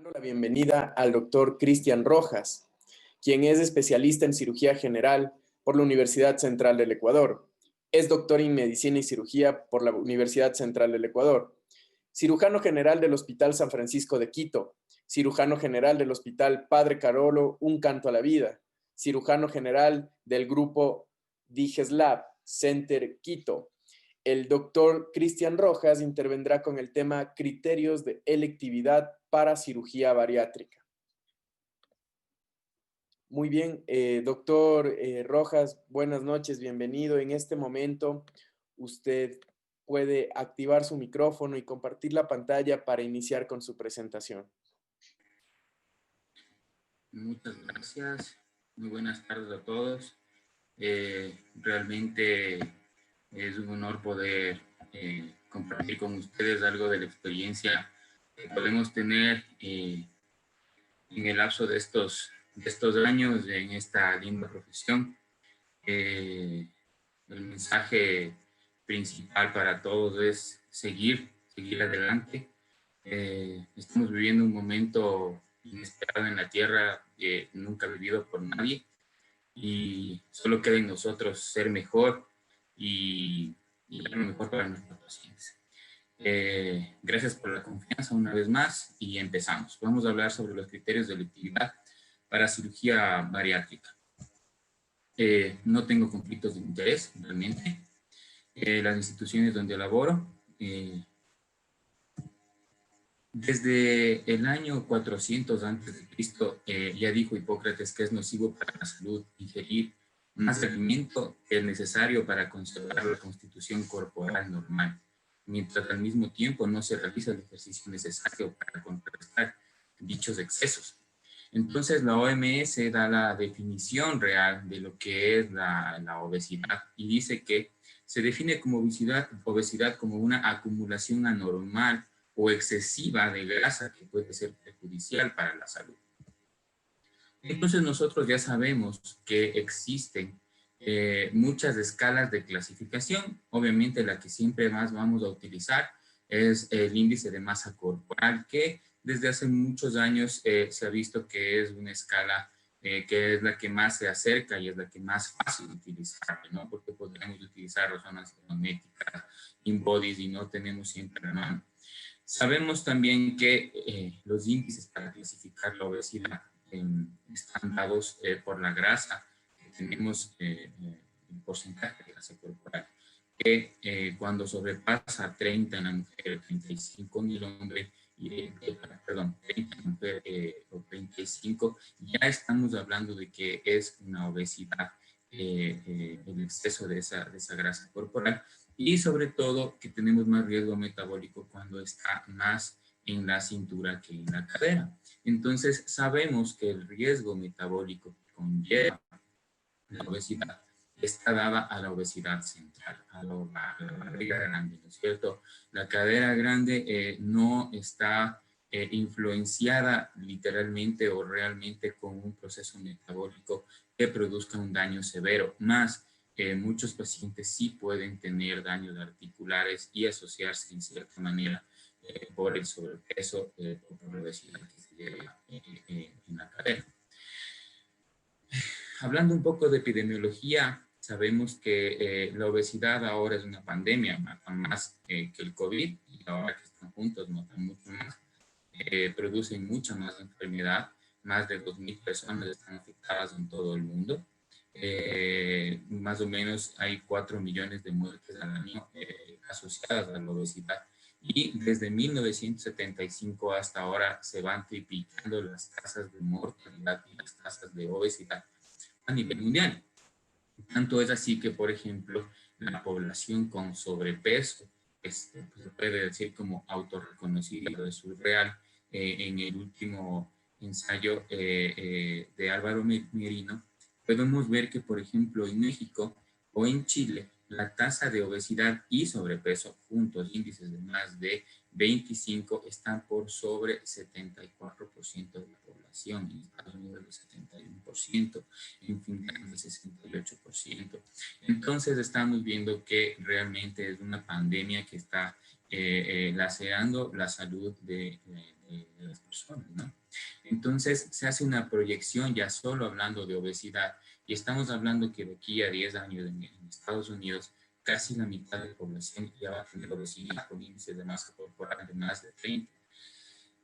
dando la bienvenida al doctor Cristian Rojas, quien es especialista en cirugía general por la Universidad Central del Ecuador. Es doctor en medicina y cirugía por la Universidad Central del Ecuador. Cirujano general del Hospital San Francisco de Quito. Cirujano general del Hospital Padre Carolo, Un Canto a la Vida. Cirujano general del grupo Digeslab Center Quito. El doctor Cristian Rojas intervendrá con el tema criterios de electividad para cirugía bariátrica. Muy bien, doctor Rojas, buenas noches, bienvenido. En este momento usted puede activar su micrófono y compartir la pantalla para iniciar con su presentación. Muchas gracias. Muy buenas tardes a todos. Realmente es un honor poder compartir con ustedes algo de la experiencia que podemos tener en el lapso de estos años en esta linda profesión. El mensaje principal para todos es seguir adelante. Estamos viviendo un momento inesperado en la Tierra, nunca vivido por nadie, y solo queda en nosotros ser mejor y dar lo mejor para nuestros pacientes. Gracias por la confianza una vez más y empezamos. Vamos a hablar sobre los criterios de electividad para cirugía bariátrica. No tengo conflictos de interés, realmente. Las instituciones donde laboro, desde el año 400 a.C., ya dijo Hipócrates que es nocivo para la salud ingerir más alimento que el necesario para conservar la constitución corporal normal, mientras al mismo tiempo no se realiza el ejercicio necesario para contrarrestar dichos excesos. Entonces la OMS da la definición real de lo que es la obesidad y dice que se define como obesidad como una acumulación anormal o excesiva de grasa que puede ser perjudicial para la salud. Entonces nosotros ya sabemos que existen muchas escalas de clasificación. Obviamente la que siempre más vamos a utilizar es el índice de masa corporal, que desde hace muchos años se ha visto que es una escala que es la que más se acerca y es la que más fácil de utilizar, ¿no? Porque podemos utilizar resonancias magnéticas, InBodies, y no tenemos siempre la mano. Sabemos también que los índices para clasificar la obesidad están dados por la grasa, que tenemos el porcentaje de grasa corporal, que cuando sobrepasa 30 en la mujer, 35 en el hombre, perdón, 30 en la mujer o 35, ya estamos hablando de que es una obesidad, el exceso de esa grasa corporal. Y sobre todo que tenemos más riesgo metabólico cuando está más en la cintura que en la cadera. Entonces sabemos que el riesgo metabólico que conlleva la obesidad está dada a la obesidad central, a la barriga grande, ¿no es cierto? La cadera grande no está influenciada literalmente o realmente con un proceso metabólico que produzca un daño severo, más muchos pacientes sí pueden tener daños articulares y asociarse en cierta manera por el sobrepeso o por la obesidad que se lleva en la cadera. Hablando un poco de epidemiología, sabemos que la obesidad ahora es una pandemia, mata más que el COVID, y ahora que están juntos matan mucho más, producen mucha más enfermedad, más de 2.000 personas están afectadas en todo el mundo. Más o menos hay 4 millones de muertes al año asociadas a la obesidad, y desde 1975 hasta ahora se van triplicando las tasas de mortalidad y las tasas de obesidad a nivel mundial. Tanto es así que, por ejemplo, la población con sobrepeso, pues, se puede decir como autorreconocido de su real, en el último ensayo de Álvaro Merino, podemos ver que, por ejemplo, en México o en Chile, la tasa de obesidad y sobrepeso juntos, índices de más de 25 están por sobre 74% de la población, en Estados Unidos el 71%, en Finlandia el 68%. Entonces estamos viendo que realmente es una pandemia que está lacerando la salud de las personas, ¿no? Entonces se hace una proyección ya solo hablando de obesidad y estamos hablando que de aquí a 10 años en Estados Unidos casi la mitad de la población ya va a tener obesidad con índices de masa corporal de más de 30.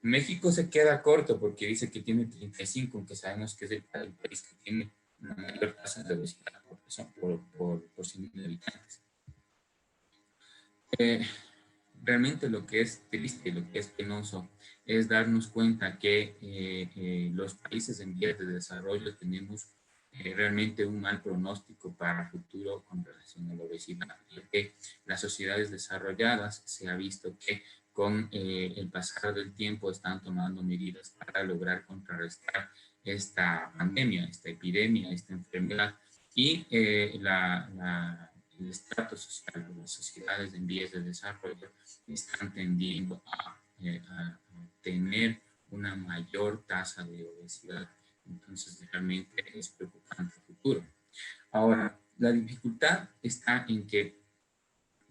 México se queda corto porque dice que tiene 35, aunque sabemos que es el país que tiene una mayor tasa de obesidad por 100.000 habitantes. Realmente lo que es triste, lo que es penoso, es darnos cuenta que los países en vías de desarrollo tenemos realmente un mal pronóstico para el futuro con relación a la obesidad, porque las sociedades desarrolladas se ha visto que con el pasar del tiempo están tomando medidas para lograr contrarrestar esta pandemia, esta epidemia, esta enfermedad y el estrato social de las sociedades en vías de desarrollo están tendiendo a tener una mayor tasa de obesidad. Entonces, realmente es preocupante el futuro. Ahora, la dificultad está en que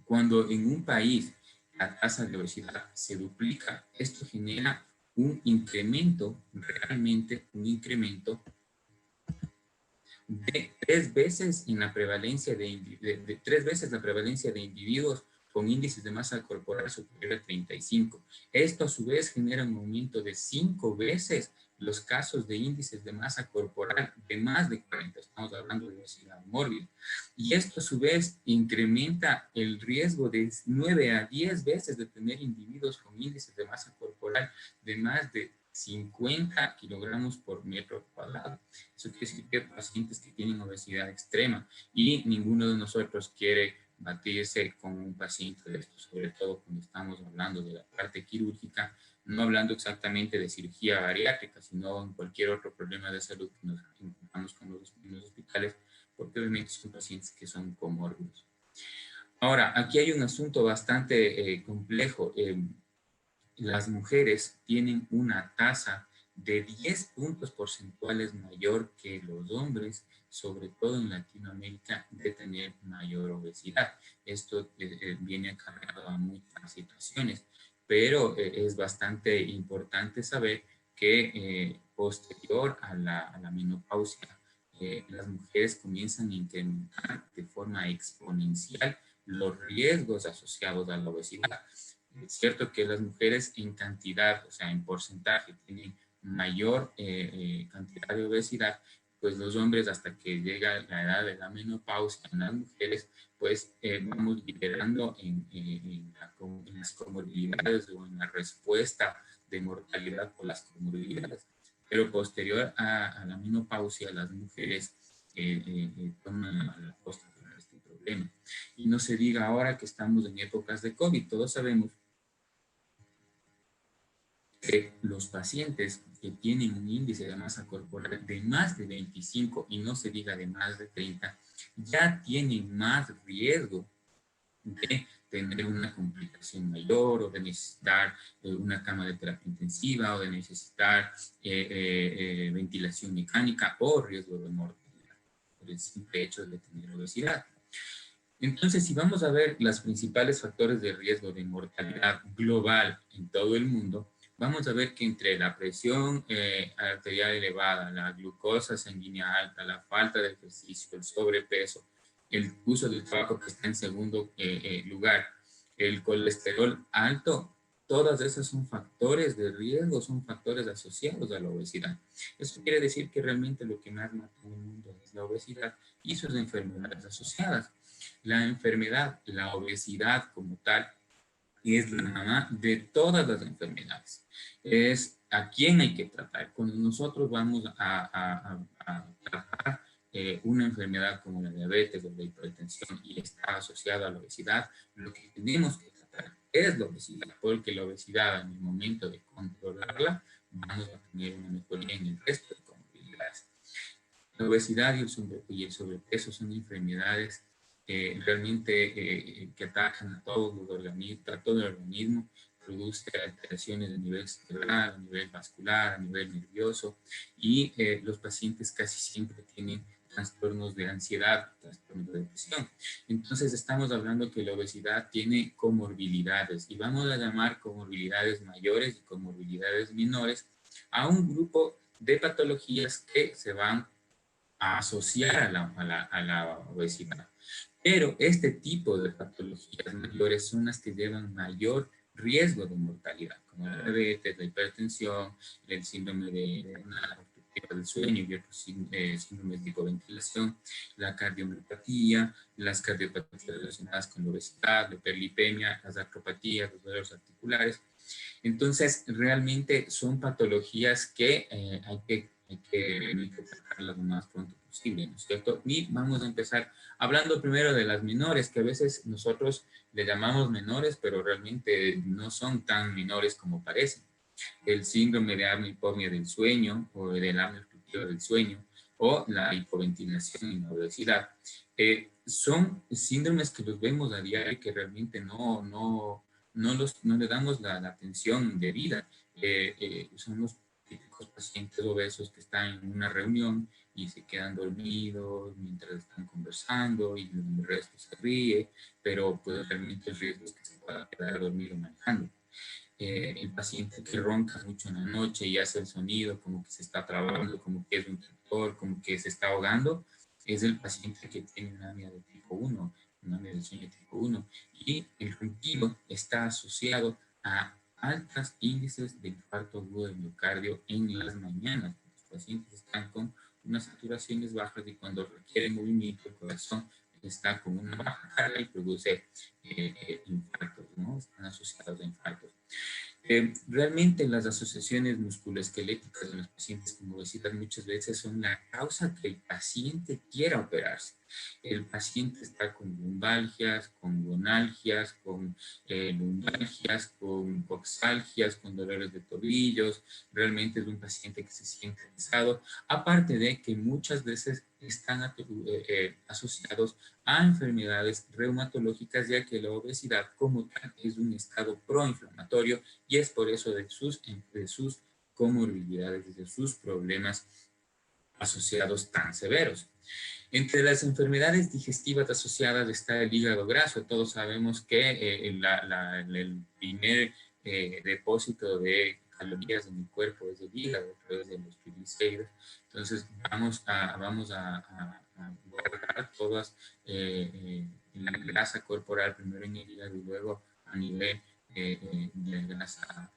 cuando en un país la tasa de obesidad se duplica, esto genera un incremento, realmente un incremento de 3 veces en la prevalencia de 3 veces la prevalencia de individuos con índices de masa corporal superior a 35. Esto a su vez genera un aumento de 5 veces los casos de índices de masa corporal de más de 40. Estamos hablando de obesidad mórbida. Y esto a su vez incrementa el riesgo de 9 a 10 veces de tener individuos con índices de masa corporal de más de 50 kilogramos por metro cuadrado. Eso quiere decir que pacientes que tienen obesidad extrema y ninguno de nosotros quiere batirse con un paciente de esto, sobre todo cuando estamos hablando de la parte quirúrgica, no hablando exactamente de cirugía bariátrica, sino en cualquier otro problema de salud que nos encontramos con en los hospitales, porque obviamente son pacientes que son comórbidos. Ahora, aquí hay un asunto bastante complejo. Las mujeres tienen una tasa de 10 puntos porcentuales mayor que los hombres, sobre todo en Latinoamérica, de tener mayor obesidad. Esto viene acarreado a muchas situaciones, pero es bastante importante saber que posterior a la menopausia, las mujeres comienzan a incrementar de forma exponencial los riesgos asociados a la obesidad. Es cierto que las mujeres en cantidad, o sea, en porcentaje, tienen mayor cantidad de obesidad, pues los hombres hasta que llega la edad de la menopausia en las mujeres, pues vamos liderando en las comorbilidades o en la respuesta de mortalidad por las comorbilidades. Pero posterior a la menopausia, las mujeres toman la costa de este problema. Y no se diga ahora que estamos en épocas de COVID, todos sabemos que los pacientes que tienen un índice de masa corporal de más de 25 y no se diga de más de 30, ya tienen más riesgo de tener una complicación mayor o de necesitar una cama de terapia intensiva o de necesitar ventilación mecánica o riesgo de mortalidad por el simple hecho de tener obesidad. Entonces, si vamos a ver los principales factores de riesgo de mortalidad global en todo el mundo, vamos a ver que entre la presión arterial elevada, la glucosa sanguínea alta, la falta de ejercicio, el sobrepeso, el uso del tabaco que está en segundo lugar, el colesterol alto, todas esas son factores de riesgo, son factores asociados a la obesidad. Eso quiere decir que realmente lo que más mata en el mundo es la obesidad y sus enfermedades asociadas. La enfermedad, la obesidad como tal, es la mamá de todas las enfermedades. Es a quién hay que tratar. Cuando nosotros vamos a tratar una enfermedad como la diabetes o la hipertensión y está asociada a la obesidad, lo que tenemos que tratar es la obesidad, porque la obesidad en el momento de controlarla, vamos a tener una mejoría en el resto de comorbilidades. La obesidad y el sobrepeso son enfermedades realmente que atacan a todos los organismos, a todo el organismo, produce alteraciones a nivel cerebral, a nivel vascular, a nivel nervioso, y los pacientes casi siempre tienen trastornos de ansiedad, trastornos de depresión. Entonces estamos hablando que la obesidad tiene comorbilidades, y vamos a llamar comorbilidades mayores y comorbilidades menores a un grupo de patologías que se van a asociar a la obesidad. Pero este tipo de patologías mayores son las que llevan mayor riesgo de mortalidad, como la diabetes, la hipertensión, el síndrome de del sueño y otros síndromes de hipoventilación, la cardiomiopatía, las cardiopatías relacionadas con la obesidad, la hiperlipemia, las artropatías, los dolores articulares. Entonces, realmente son patologías que hay que tratarlas lo más pronto posible, ¿no es cierto? Y vamos a empezar hablando primero de las menores, que a veces nosotros le llamamos menores, pero realmente no son tan menores como parecen. El síndrome de apnea del sueño o de la apnea obstructiva del sueño o la hipoventilación y la obesidad. Son síndromes que los vemos a diario que realmente no le damos la atención debida. Son los típicos pacientes obesos que están en una reunión y se quedan dormidos mientras están conversando y el resto se ríe, pero pues realmente el riesgo es que se pueda quedar dormido manejando. El paciente que ronca mucho en la noche y hace el sonido como que se está trabando, como que es un temblor, como que se está ahogando, es el paciente que tiene una apnea de tipo 1, una apnea del sueño tipo 1. Y el ronquido está asociado a altos índices de infarto agudo de miocardio en las mañanas. Los pacientes están con unas saturaciones bajas y cuando requiere movimiento el corazón está con una baja carga y produce infartos, ¿no? Están asociados a infartos. Realmente las asociaciones musculoesqueléticas en los pacientes con obesidad muchas veces son la causa que el paciente quiera operarse. El paciente está con lumbalgias, con gonalgias, con lumbalgias, con coxalgias, con dolores de tobillos. Realmente es un paciente que se siente pesado. Aparte de que muchas veces están asociados a enfermedades reumatológicas, ya que la obesidad como tal es un estado proinflamatorio y es por eso de sus comorbilidades, de sus problemas asociados tan severos. Entre las enfermedades digestivas asociadas está el hígado graso. Todos sabemos que el primer depósito de calorías en el cuerpo es el hígado, a través de los triglicéridos. Entonces vamos a borrar todas la grasa corporal, primero en el hígado y luego a nivel de grasa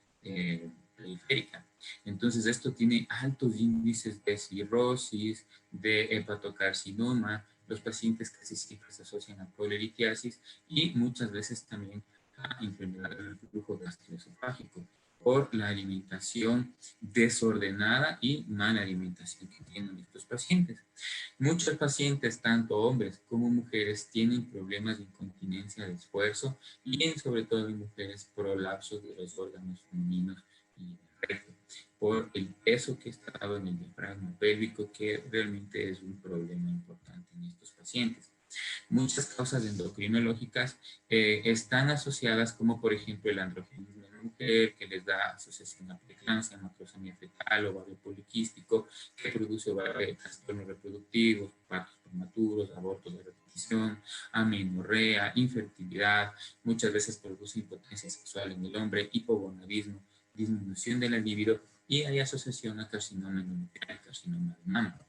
periférica. Entonces esto tiene altos índices de cirrosis, de hepatocarcinoma, los pacientes casi siempre se asocian a polilitiasis y muchas veces también a enfermedad del flujo gastroesofágico por la alimentación desordenada y mala alimentación que tienen estos pacientes. Muchos pacientes, tanto hombres como mujeres, tienen problemas de incontinencia de esfuerzo y sobre todo en mujeres prolapsos de los órganos femeninos y el recto, por el peso que está dado en el diafragma pélvico, que realmente es un problema importante en estos pacientes. Muchas causas endocrinológicas están asociadas, como por ejemplo el androgenismo en la mujer, que les da asociación a preeclampsia, macrosemia fetal, ovario poliquístico, que produce trastornos reproductivos, partos prematuros, abortos de repetición, amenorrea, infertilidad, muchas veces produce impotencia sexual en el hombre, hipogonadismo, disminución de la libido, y hay asociación a carcinoma endometrial, carcinoma de mama.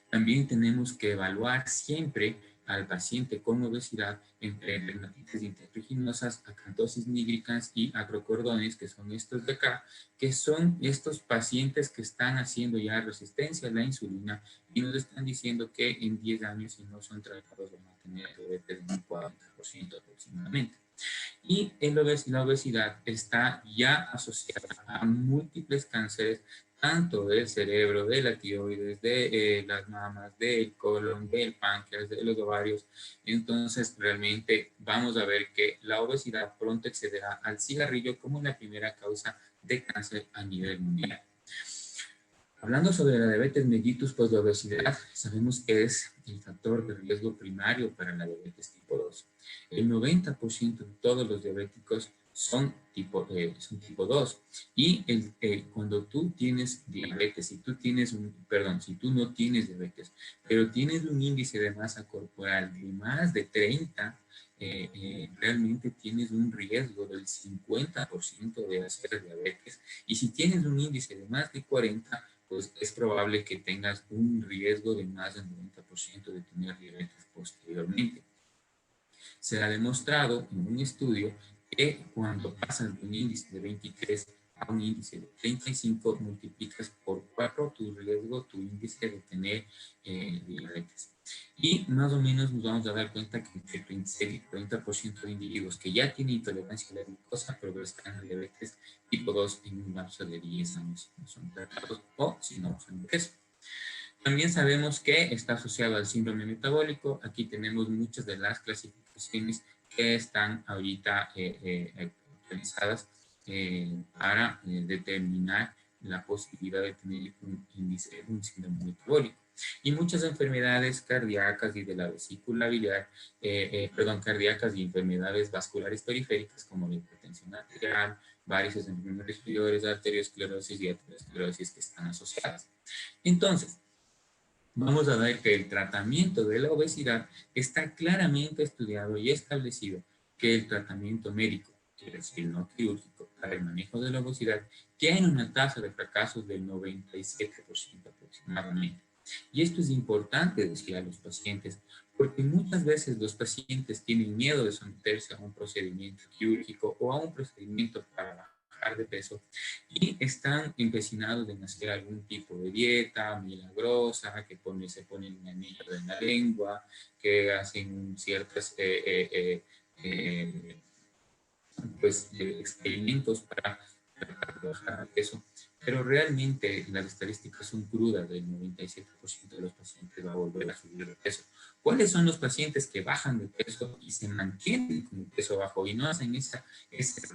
También tenemos que evaluar siempre al paciente con obesidad entre dermatitis intertriginosas, acantosis nigricans y acrocordones, que son estos de acá, que son estos pacientes que están haciendo ya resistencia a la insulina y nos están diciendo que en 10 años, si no son tratados, van a tener diabetes en un 40% aproximadamente. Y la obesidad está ya asociada a múltiples cánceres, tanto del cerebro, de la tiroides, de las mamas, del colon, del páncreas, de los ovarios. Entonces, realmente vamos a ver que la obesidad pronto excederá al cigarrillo como la primera causa de cáncer a nivel mundial. Hablando sobre la diabetes mellitus, pues la obesidad sabemos que es el factor de riesgo primario para la diabetes tipo 2. El 90% de todos los diabéticos son tipo 2. Y cuando tú tienes diabetes, si tú no tienes diabetes, pero tienes un índice de masa corporal de más de 30, realmente tienes un riesgo del 50% de hacer diabetes. Y si tienes un índice de más de 40, pues es probable que tengas un riesgo de más del 90% de tener diabetes posteriormente. Se ha demostrado en un estudio que cuando pasas de un índice de 23 a un índice de 35, multiplicas por 4 tu riesgo, tu índice de tener diabetes. Y más o menos nos vamos a dar cuenta que entre 26 y 40% de individuos que ya tienen intolerancia a la glucosa progresan a diabetes tipo 2 en un lapso de 10 años si no son tratados o si no usan de peso. También sabemos que está asociado al síndrome metabólico. Aquí tenemos muchas de las clasificaciones que están ahorita actualizadas para determinar la posibilidad de tener un síndrome metabólico. Y muchas enfermedades cardíacas y de la vesícula biliar, cardíacas y enfermedades vasculares periféricas como la hipertensión arterial, varices en miembros inferiores, arteriosclerosis y aterosclerosis que están asociadas. Entonces, vamos a ver que el tratamiento de la obesidad está claramente estudiado y establecido que el tratamiento médico, quiere decir no quirúrgico, para el manejo de la obesidad, tiene una tasa de fracasos del 97% aproximadamente. Y esto es importante decir a los pacientes, porque muchas veces los pacientes tienen miedo de someterse a un procedimiento quirúrgico o a un procedimiento para bajar de peso y están empecinados en hacer algún tipo de dieta milagrosa, que se ponen un anillo en la lengua, que hacen ciertas experimentos para bajar de peso. Pero realmente las estadísticas son crudas, del 97% de los pacientes va a volver a subir de peso. ¿Cuáles son los pacientes que bajan de peso y se mantienen con el peso bajo y no hacen ese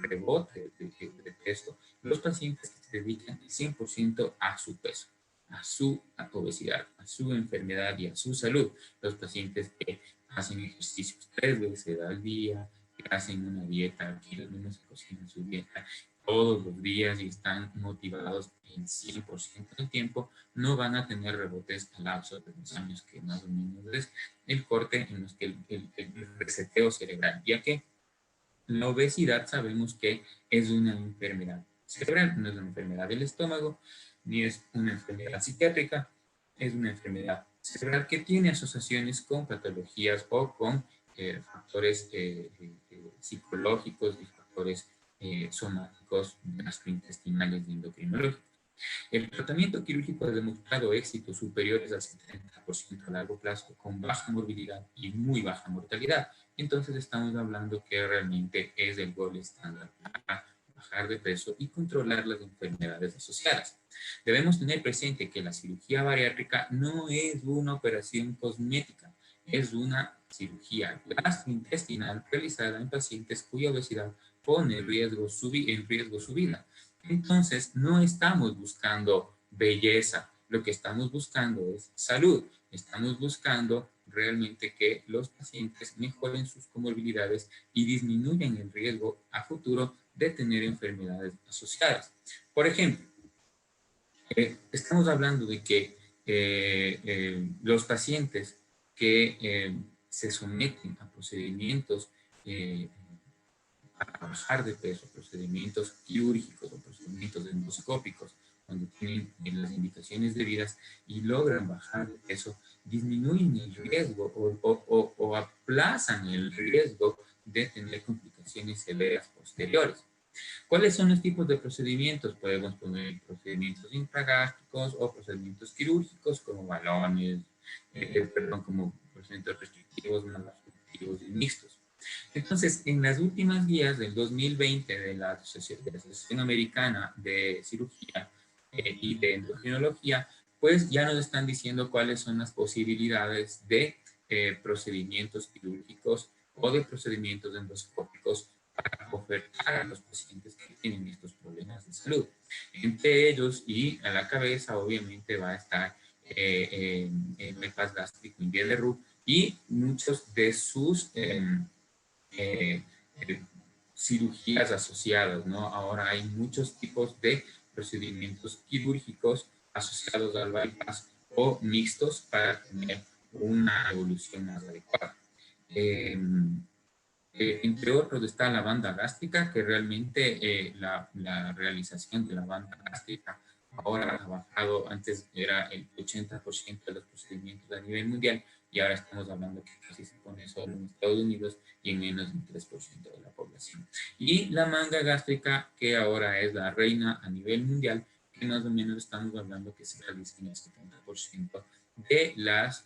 rebote de peso? Los pacientes que se dedican 100% a su peso, a su obesidad, a su enfermedad y a su salud. Los pacientes que hacen ejercicios 3 veces al día, que hacen una dieta, que al menos se cocinan su dieta todos los días y están motivados el 100% del tiempo, no van a tener rebotes al lapso de 2 años, que más o menos es el corte en los que el reseteo cerebral, ya que la obesidad sabemos que es una enfermedad cerebral, no es una enfermedad del estómago, ni es una enfermedad psiquiátrica, es una enfermedad cerebral que tiene asociaciones con patologías o con factores psicológicos y factores somáticos, gastrointestinales y endocrinológicos. El tratamiento quirúrgico ha demostrado éxitos superiores al 70% a largo plazo, con baja morbilidad y muy baja mortalidad. Entonces estamos hablando que realmente es el gol estándar para bajar de peso y controlar las enfermedades asociadas. Debemos tener presente que la cirugía bariátrica no es una operación cosmética, es una cirugía gastrointestinal realizada en pacientes cuya obesidad pone en riesgo su vida. Entonces, no estamos buscando belleza, lo que estamos buscando es salud. Estamos buscando realmente que los pacientes mejoren sus comorbilidades y disminuyan el riesgo a futuro de tener enfermedades asociadas. Por ejemplo, estamos hablando de que los pacientes que se someten a procedimientos para bajar de peso, procedimientos quirúrgicos o procedimientos endoscópicos, cuando tienen las indicaciones debidas y logran bajar de peso, disminuyen el riesgo o aplazan el riesgo de tener complicaciones severas posteriores. ¿Cuáles son los tipos de procedimientos? Podemos poner procedimientos intragástricos o procedimientos quirúrgicos como balones, como procedimientos restrictivos, malabsortivos y mixtos. Entonces, en las últimas guías del 2020 de la Asociación Americana de Cirugía y de Endocrinología, pues ya nos están diciendo cuáles son las posibilidades de procedimientos quirúrgicos o de procedimientos endoscópicos para ofertar a los pacientes que tienen estos problemas de salud. Entre ellos y a la cabeza, obviamente, va a estar el bypass gástrico en vía de Roux y muchos de sus cirugías asociadas, ¿no? Ahora hay muchos tipos de procedimientos quirúrgicos asociados al bypass o mixtos para tener una evolución más adecuada. Entre otros está la banda gástrica, que realmente la realización de la banda gástrica ahora ha bajado. Antes era el 80% de los procedimientos a nivel mundial y ahora estamos hablando que casi se pone solo en Estados Unidos y en menos del 3% de la población. Y la manga gástrica, que ahora es la reina a nivel mundial, que más o menos estamos hablando que se realiza en el 70% de las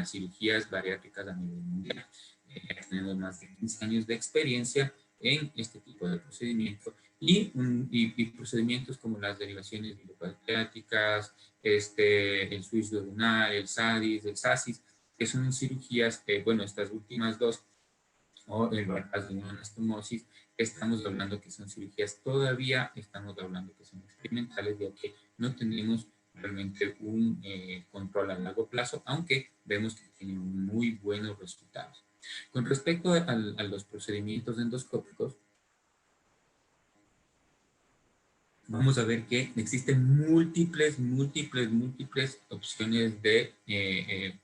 cirugías bariátricas a nivel mundial. Tenemos más de 15 años de experiencia en este tipo de procedimientos y procedimientos como las derivaciones bilicopancreáticas, el switch duodenal, el SADIS, el SASIS, que son cirugías, bueno, estas últimas dos, o el bypass de una anastomosis, estamos hablando que son cirugías todavía, estamos hablando que son experimentales, ya que no tenemos realmente un control a largo plazo, aunque vemos que tienen muy buenos resultados. Con respecto a los procedimientos endoscópicos, vamos a ver que existen múltiples opciones de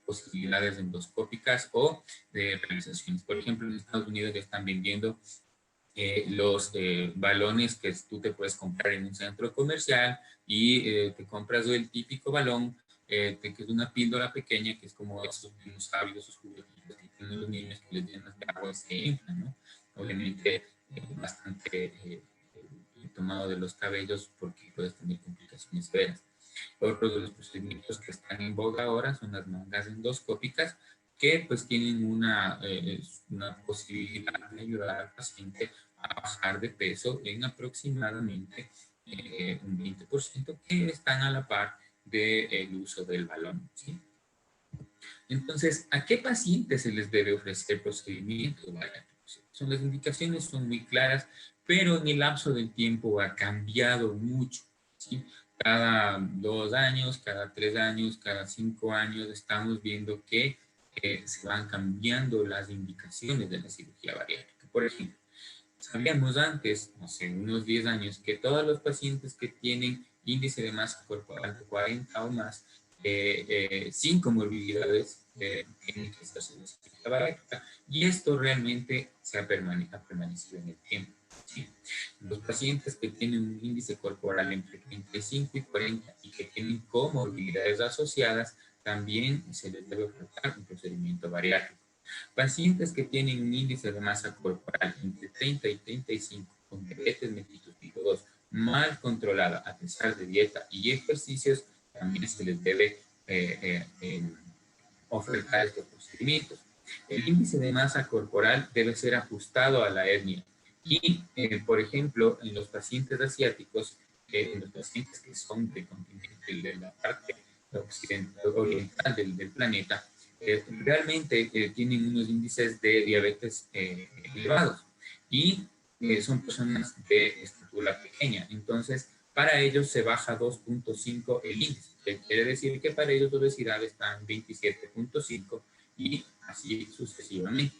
posibilidades endoscópicas o de realizaciones. Por ejemplo, en Estados Unidos ya están vendiendo los balones que tú te puedes comprar en un centro comercial y te compras el típico balón, que es una píldora pequeña, que es como esos dinosaurios, esos juguetitos que tienen los niños que les llenas de agua y se inflan, ¿no? Obviamente bastante tomado de los cabellos porque puedes tener complicaciones severas. Otros de los procedimientos que están en boga ahora son las mangas endoscópicas, que pues tienen una posibilidad de ayudar al paciente a bajar de peso en aproximadamente un 20%, que están a la par del uso del balón, ¿sí? Entonces, ¿a qué pacientes se les debe ofrecer procedimientos bariátricos? Las indicaciones son muy claras, pero en el lapso del tiempo ha cambiado mucho, ¿sí? Cada 2 años, cada 3 años, cada 5 años estamos viendo que se van cambiando las indicaciones de la cirugía bariátrica. Por ejemplo, sabíamos antes, hace unos 10 años, que todos los pacientes que tienen índice de masa corporal de 40 o más, sin comorbilidades, tienen que hacerse una cirugía bariátrica. Y esto realmente ha permanecido en el tiempo, ¿sí? Los pacientes que tienen un índice corporal entre 35 y 40 y que tienen comorbilidades asociadas, también se les debe ofrecer un procedimiento bariátrico. Pacientes que tienen un índice de masa corporal entre 30 y 35 con diabetes mellitus tipo 2 mal controlada a pesar de dieta y ejercicios, también se les debe ofertar estos procedimientos. El índice de masa corporal debe ser ajustado a la etnia y, por ejemplo, en los pacientes asiáticos, en los pacientes que son del continente, de la parte oriental del planeta, realmente tienen unos índices de diabetes elevados y son personas de estatura pequeña. Entonces, para ellos se baja 2.5 el índice. Quiere decir que para ellos la obesidad está en 27.5 y así sucesivamente.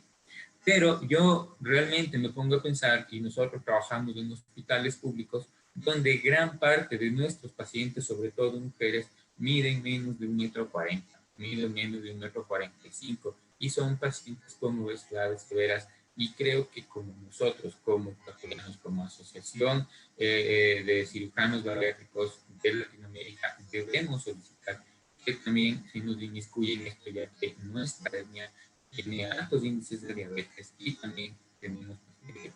Pero yo realmente me pongo a pensar, y nosotros trabajamos en hospitales públicos, donde gran parte de nuestros pacientes, sobre todo mujeres, miden menos de 1,40 m, miden menos de 1,45 m, y son pacientes con obesidades severas. Y creo que como nosotros, como católicos, como asociación de cirujanos bariátricos de Latinoamérica, debemos solicitar que también se nos inmiscuyen esto, ya que nuestra etnia tiene altos índices de diabetes y también tenemos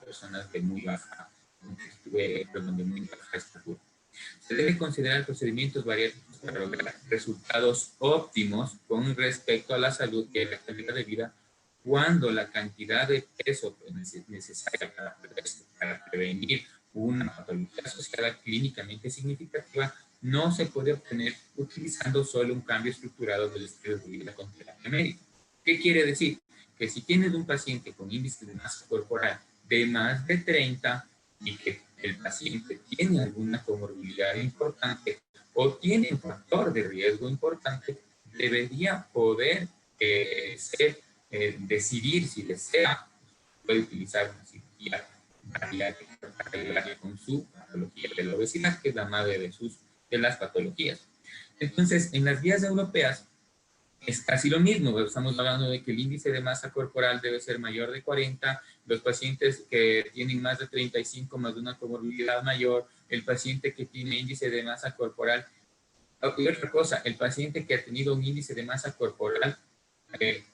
personas de muy baja, de muy baja estatura. Se debe considerar procedimientos bariátricos para lograr resultados óptimos con respecto a la salud y a la calidad de vida cuando la cantidad de peso necesaria para prevenir una patología asociada clínicamente significativa no se puede obtener utilizando solo un cambio estructurado del estilo de vida con terapia médica. ¿Qué quiere decir? Que si tienes un paciente con índice de masa corporal de más de 30 y que el paciente tiene alguna comorbilidad importante o tiene un factor de riesgo importante, debería poder decidir si desea puede utilizar una cirugía bariátrica para ayudarle con su patología de la obesidad, que es la madre de las patologías. Entonces, en las guías europeas es casi lo mismo. Estamos hablando de que el índice de masa corporal debe ser mayor de 40, los pacientes que tienen más de 35 más de una comorbilidad mayor, el paciente que tiene índice de masa corporal. Y otra cosa, el paciente que ha tenido un índice de masa corporal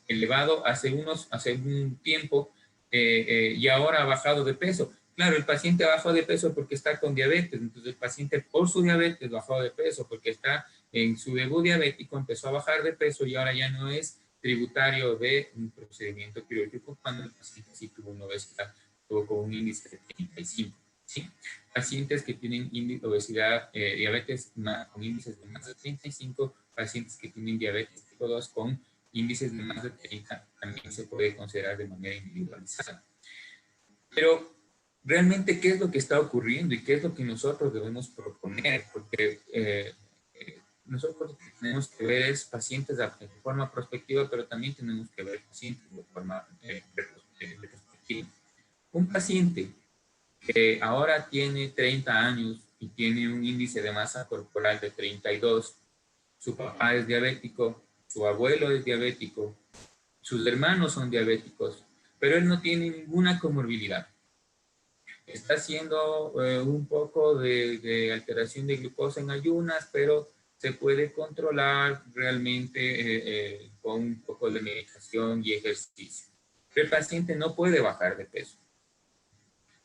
elevado hace un tiempo y ahora ha bajado de peso. Claro, el paciente bajó de peso porque está con diabetes, entonces el paciente por su diabetes bajó de peso porque está en su debut diabético, empezó a bajar de peso y ahora ya no es tributario de un procedimiento quirúrgico cuando el paciente sí tuvo una obesidad, tuvo con un índice de 35. ¿Sí? Pacientes que tienen obesidad, diabetes con índices de más de 35, pacientes que tienen diabetes tipo 2 con índices de más de 30, también se puede considerar de manera individualizada. Pero realmente, ¿qué es lo que está ocurriendo y qué es lo que nosotros debemos proponer? Porque nosotros lo que tenemos que ver es pacientes de forma prospectiva, pero también tenemos que ver pacientes de forma retrospectiva. Un paciente que ahora tiene 30 años y tiene un índice de masa corporal de 32, su papá es diabético, su abuelo es diabético, sus hermanos son diabéticos, pero él no tiene ninguna comorbilidad. Está haciendo un poco de alteración de glucosa en ayunas, pero se puede controlar realmente con un poco de medicación y ejercicio. Pero el paciente no puede bajar de peso.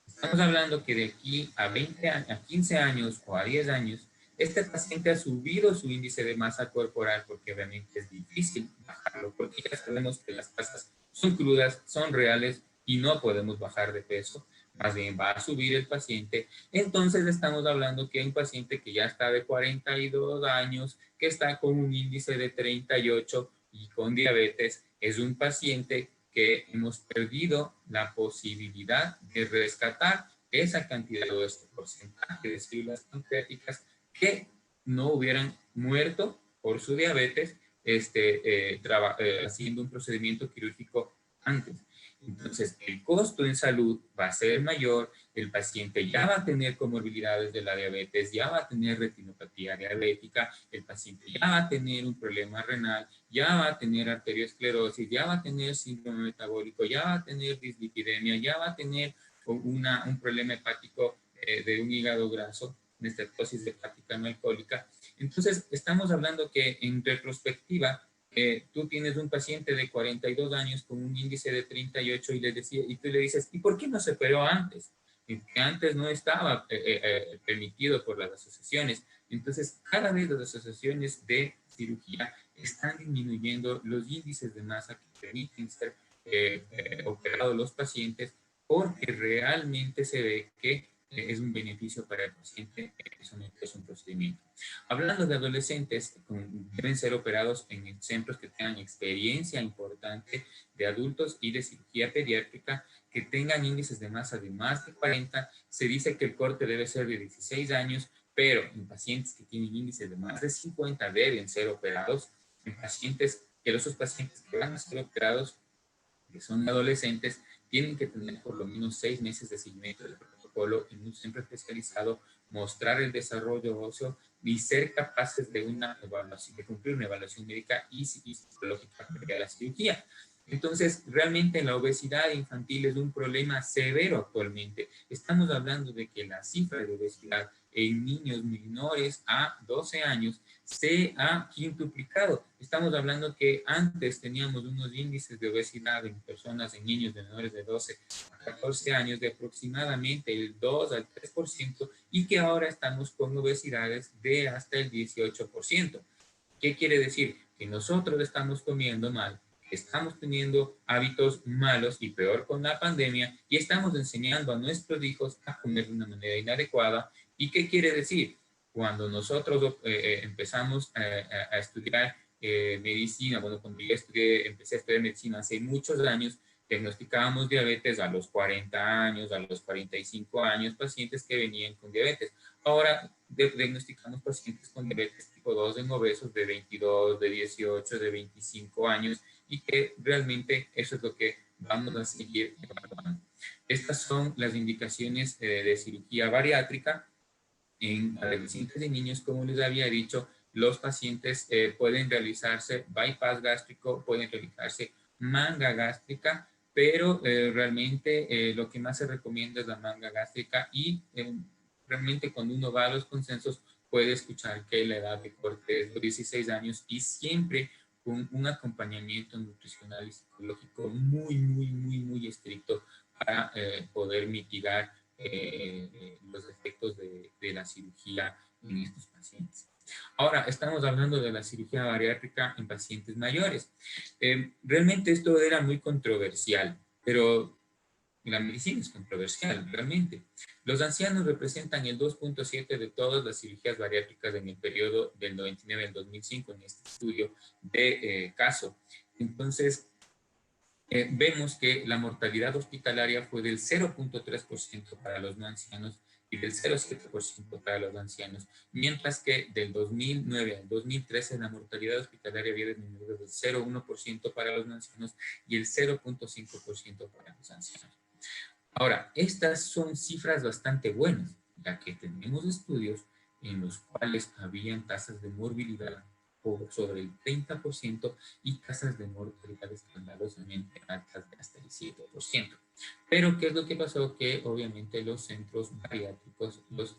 Estamos hablando que de aquí a 20 años, a 15 años o a 10 años, este paciente ha subido su índice de masa corporal porque realmente es difícil bajarlo, porque ya sabemos que las grasas son crudas, son reales y no podemos bajar de peso. Más bien va a subir el paciente. Entonces estamos hablando que un paciente que ya está de 42 años, que está con un índice de 38 y con diabetes, es un paciente que hemos perdido la posibilidad de rescatar esa cantidad o este porcentaje de células pancreáticas que no hubieran muerto por su diabetes haciendo un procedimiento quirúrgico antes. Entonces, el costo en salud va a ser mayor, el paciente ya va a tener comorbilidades de la diabetes, ya va a tener retinopatía diabética, el paciente ya va a tener un problema renal, ya va a tener arteriosclerosis, ya va a tener síndrome metabólico, ya va a tener dislipidemia, ya va a tener un problema hepático de un hígado graso, nesteatosis hepática no alcohólica. Entonces, estamos hablando que en retrospectiva, tú tienes un paciente de 42 años con un índice de 38 y tú le dices, ¿y por qué no se operó antes? Que antes no estaba permitido por las asociaciones. Entonces, cada vez las asociaciones de cirugía están disminuyendo los índices de masa que permiten ser operados los pacientes porque realmente se ve que es un beneficio para el paciente es un procedimiento. Hablando de adolescentes, deben ser operados en centros que tengan experiencia importante de adultos y de cirugía pediátrica, que tengan índices de masa de más de 40. Se dice que el corte debe ser de 16 años, pero en pacientes que tienen índices de más de 50 deben ser operados. En pacientes, esos pacientes que van a ser operados, que son adolescentes, tienen que tener por lo menos 6 meses de seguimiento del protocolo en un centro especializado, mostrar el desarrollo óseo y ser capaces de cumplir una evaluación médica y psicológica previa a la cirugía. Entonces, realmente la obesidad infantil es un problema severo actualmente. Estamos hablando de que la cifra de obesidad en niños menores a 12 años se ha quintuplicado. Estamos hablando que antes teníamos unos índices de obesidad en personas, en niños de menores de 12 a 14 años de aproximadamente el 2 al 3% y que ahora estamos con obesidades de hasta el 18%. ¿Qué quiere decir? Que nosotros estamos comiendo mal, estamos teniendo hábitos malos y peor con la pandemia y estamos enseñando a nuestros hijos a comer de una manera inadecuada. ¿Y qué quiere decir? Cuando nosotros empezamos a estudiar medicina, bueno, cuando yo empecé a estudiar medicina hace muchos años, diagnosticábamos diabetes a los 40 años, a los 45 años, pacientes que venían con diabetes. Ahora diagnosticamos pacientes con diabetes tipo 2 en obesos de 22, de 18, de 25 años y que realmente eso es lo que vamos a seguir evaluando. Estas son las indicaciones de cirugía bariátrica en adolescentes y niños. Como les había dicho, los pacientes pueden realizarse bypass gástrico, pueden realizarse manga gástrica, pero realmente lo que más se recomienda es la manga gástrica y realmente cuando uno va a los consensos puede escuchar que la edad de corte es de 16 años y siempre con un acompañamiento nutricional y psicológico muy estricto para poder mitigar los efectos de la cirugía en estos pacientes. Ahora, estamos hablando de la cirugía bariátrica en pacientes mayores. Realmente esto era muy controversial, pero la medicina es controversial, realmente. Los ancianos representan el 2.7 de todas las cirugías bariátricas en el periodo del 99 al 2005 en este estudio de caso. Entonces, vemos que la mortalidad hospitalaria fue del 0.3% para los no ancianos y del 0.7% para los ancianos, mientras que del 2009 al 2013 la mortalidad hospitalaria había disminuido del 0.1% para los no ancianos y el 0.5% para los ancianos. Ahora, estas son cifras bastante buenas, ya que tenemos estudios en los cuales habían tasas de morbilidad por sobre el 30% y tasas de mortalidad escandalosamente altas de hasta el 7%. Pero, ¿qué es lo que pasó? Que obviamente los centros bariátricos, los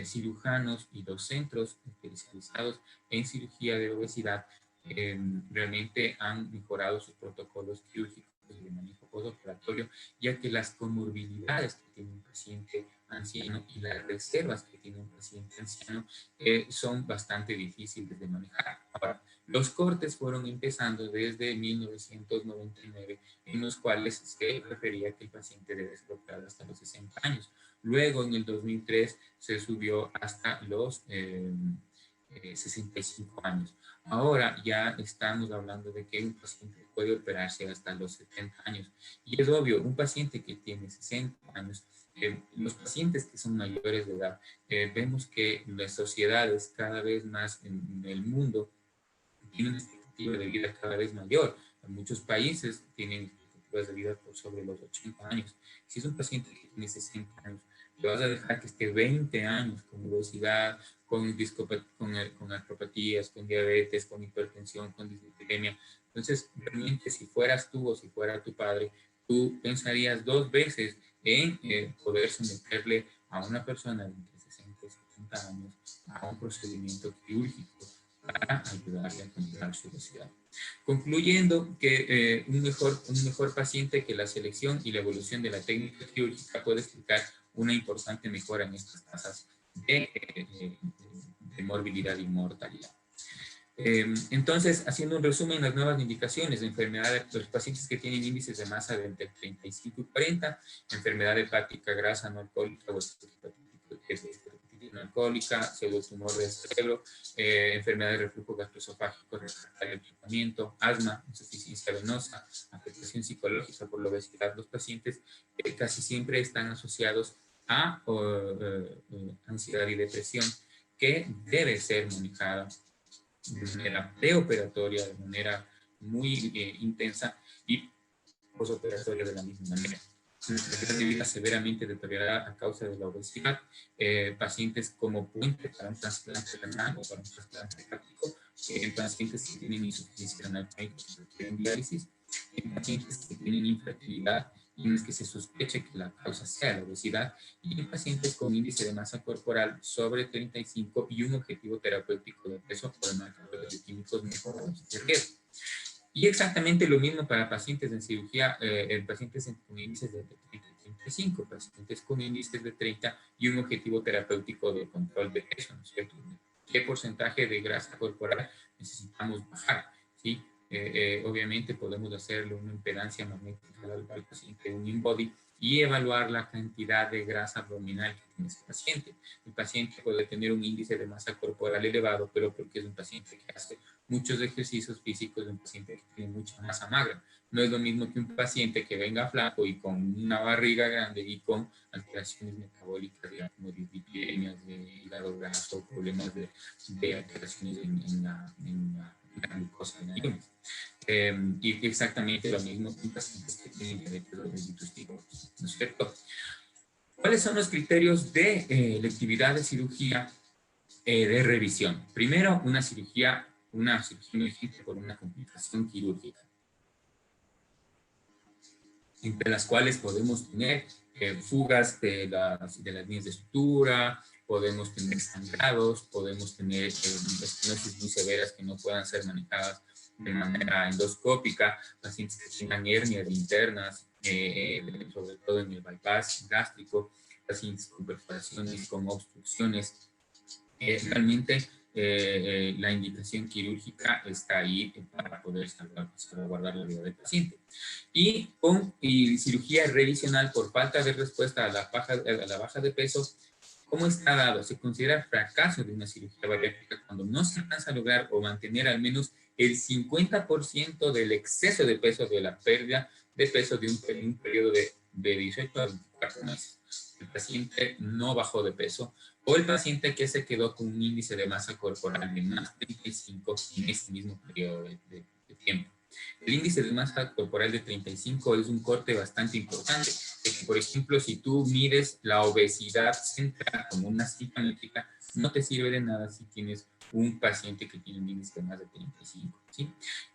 cirujanos y los centros especializados en cirugía de obesidad realmente han mejorado sus protocolos quirúrgicos y de manejo postoperatorio, ya que las comorbilidades que tiene un paciente anciano y las reservas que tiene un paciente anciano son bastante difíciles de manejar. Ahora, los cortes fueron empezando desde 1999, en los cuales se refería que el paciente debe ser operado hasta los 60 años. Luego, en el 2003, se subió hasta los 65 años. Ahora ya estamos hablando de que un paciente puede operarse hasta los 70 años. Y es obvio, un paciente que tiene 60 años, los pacientes que son mayores de edad, vemos que las sociedades cada vez más en el mundo tienen una expectativa de vida cada vez mayor. En muchos países tienen expectativas de vida por sobre los 80 años. Si es un paciente que tiene 60 años, le vas a dejar que esté 20 años con obesidad, con artropatías, con diabetes, con hipertensión, con dislipidemia. Entonces, realmente si fueras tú o si fuera tu padre, tú pensarías dos veces en poder someterle a una persona de entre 60 y 70 años a un procedimiento quirúrgico para ayudarle a controlar su obesidad. Concluyendo que un mejor paciente, que la selección y la evolución de la técnica quirúrgica puede explicar una importante mejora en estas tasas de morbilidad y mortalidad. Entonces, haciendo un resumen, las nuevas indicaciones de enfermedad de los pacientes que tienen índices de masa de entre 35 y 40, enfermedad hepática grasa no alcohólica o no alcohólica, pseudotumor del cerebro, enfermedad de reflujo gastroesofágico refractario al tratamiento, asma, insuficiencia venosa, afectación psicológica por la obesidad. Los pacientes casi siempre están asociados a ansiedad y depresión, que debe ser manejada de manera preoperatoria, de manera muy intensa, y posoperatoria de la misma manera. Calidad de vida severamente deteriorada a causa de la obesidad, pacientes como puente para un trasplante renal o para un trasplante hepático, en pacientes que tienen insuficiencia renal crónica que requieren diálisis, en pacientes que tienen infertilidad y en los que se sospeche que la causa sea la obesidad, y en pacientes con índice de masa corporal sobre 35 y un objetivo terapéutico de peso por marcadores bioquímicos mejorados de riesgo. Y exactamente lo mismo para pacientes en cirugía, pacientes con índices de 30 y 35, pacientes con índices de 30 y un objetivo terapéutico de control de peso, ¿no es cierto? ¿Qué porcentaje de grasa corporal necesitamos bajar? ¿Sí? Obviamente podemos hacerle una impedancia magnética al paciente, un InBody, y evaluar la cantidad de grasa abdominal que tiene ese paciente. El paciente puede tener un índice de masa corporal elevado, pero porque es un paciente que hace muchos ejercicios físicos, de un paciente que tiene mucha masa magra. No es lo mismo que un paciente que venga flaco y con una barriga grande y con alteraciones metabólicas, como dislipidemias de hígado graso, problemas de alteraciones en la glucosa en ayunas. Y exactamente lo mismo con pacientes que tienen diabetes mellitus tipo 1, ¿no es cierto? ¿Cuáles son los criterios de electividad de cirugía de revisión? Primero, una cirugía emergente por una complicación quirúrgica, entre las cuales podemos tener fugas de las líneas de sutura, podemos tener sangrados, podemos tener estenosis muy severas que no puedan ser manejadas de manera endoscópica, pacientes que tengan hernias internas, sobre todo en el bypass gástrico, pacientes con perforaciones, con obstrucciones. Realmente la indicación quirúrgica está ahí para poder salvaguardar la vida del paciente. Y cirugía revisional por falta de respuesta a la baja de peso, ¿cómo está dado? Se considera fracaso de una cirugía bariátrica cuando no se alcanza a lograr o mantener al menos el 50% del exceso de peso, de la pérdida de peso de un periodo de 18 a 24 meses. El paciente no bajó de peso, o el paciente que se quedó con un índice de masa corporal de más de 35 en este mismo periodo de tiempo. El índice de masa corporal de 35 es un corte bastante importante. Por ejemplo, si tú mides la obesidad central como una cifra métrica, no te sirve de nada si tienes un paciente que tiene un índice de más de 35. ¿Sí?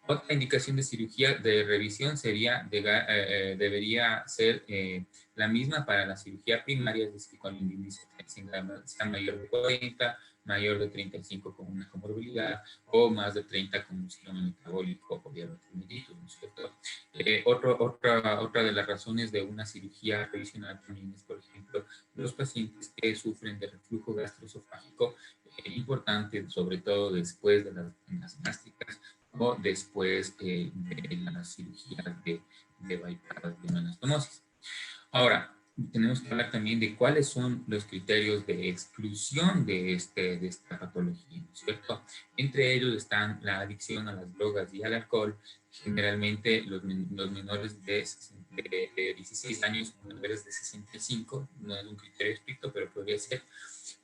Otra indicación de cirugía de revisión debería ser la misma para la cirugía primaria, es decir, cuando el índice sea mayor de 40, mayor de 35 con una comorbilidad, o más de 30 con un síndrome metabólico o diabetes mellitus, ¿no es cierto? Otra de las razones de una cirugía revisional también es, por ejemplo, los pacientes que sufren de reflujo gastroesofágico, importante, sobre todo después de las gástricas o después de las cirugías de bypass de anastomosis. Ahora, tenemos que hablar también de cuáles son los criterios de exclusión de esta patología, ¿no es cierto? Entre ellos están la adicción a las drogas y al alcohol. Generalmente los menores de 16 años con mayores de 65, no es un criterio estricto, pero podría ser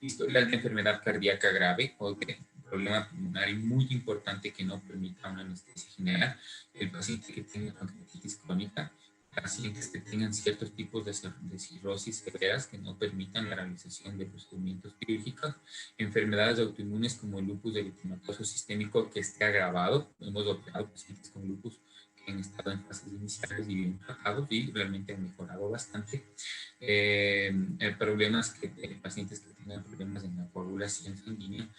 historial de enfermedad cardíaca grave o de problema pulmonar muy importante que no permita una anestesia general, el paciente que tenga pancreatitis crónica, pacientes que tengan ciertos tipos de cirrosis severas que no permitan la realización de procedimientos quirúrgicos, enfermedades autoinmunes como el lupus eritematoso sistémico que esté agravado. Hemos operado pacientes con lupus que han estado en fases iniciales y bien tratados y realmente han mejorado bastante. Problemas pacientes que tengan problemas en la coagulación sanguínea,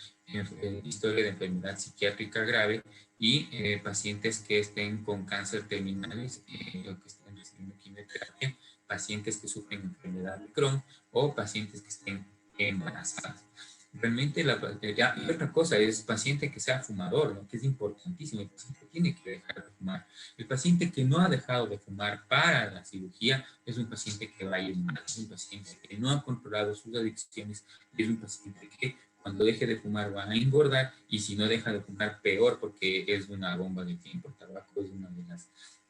historia de enfermedad psiquiátrica grave y pacientes que estén con cáncer terminales o que estén recibiendo quimioterapia, pacientes que sufren enfermedad de Crohn o pacientes que estén embarazadas. Realmente, y otra cosa es paciente que sea fumador, ¿no? Que es importantísimo, el paciente tiene que dejar de fumar. El paciente que no ha dejado de fumar para la cirugía es un paciente que va a ir mal, es un paciente que no ha controlado sus adicciones y es un paciente que cuando deje de fumar va a engordar y si no deja de fumar peor porque es una bomba de tiempo. El tabaco es uno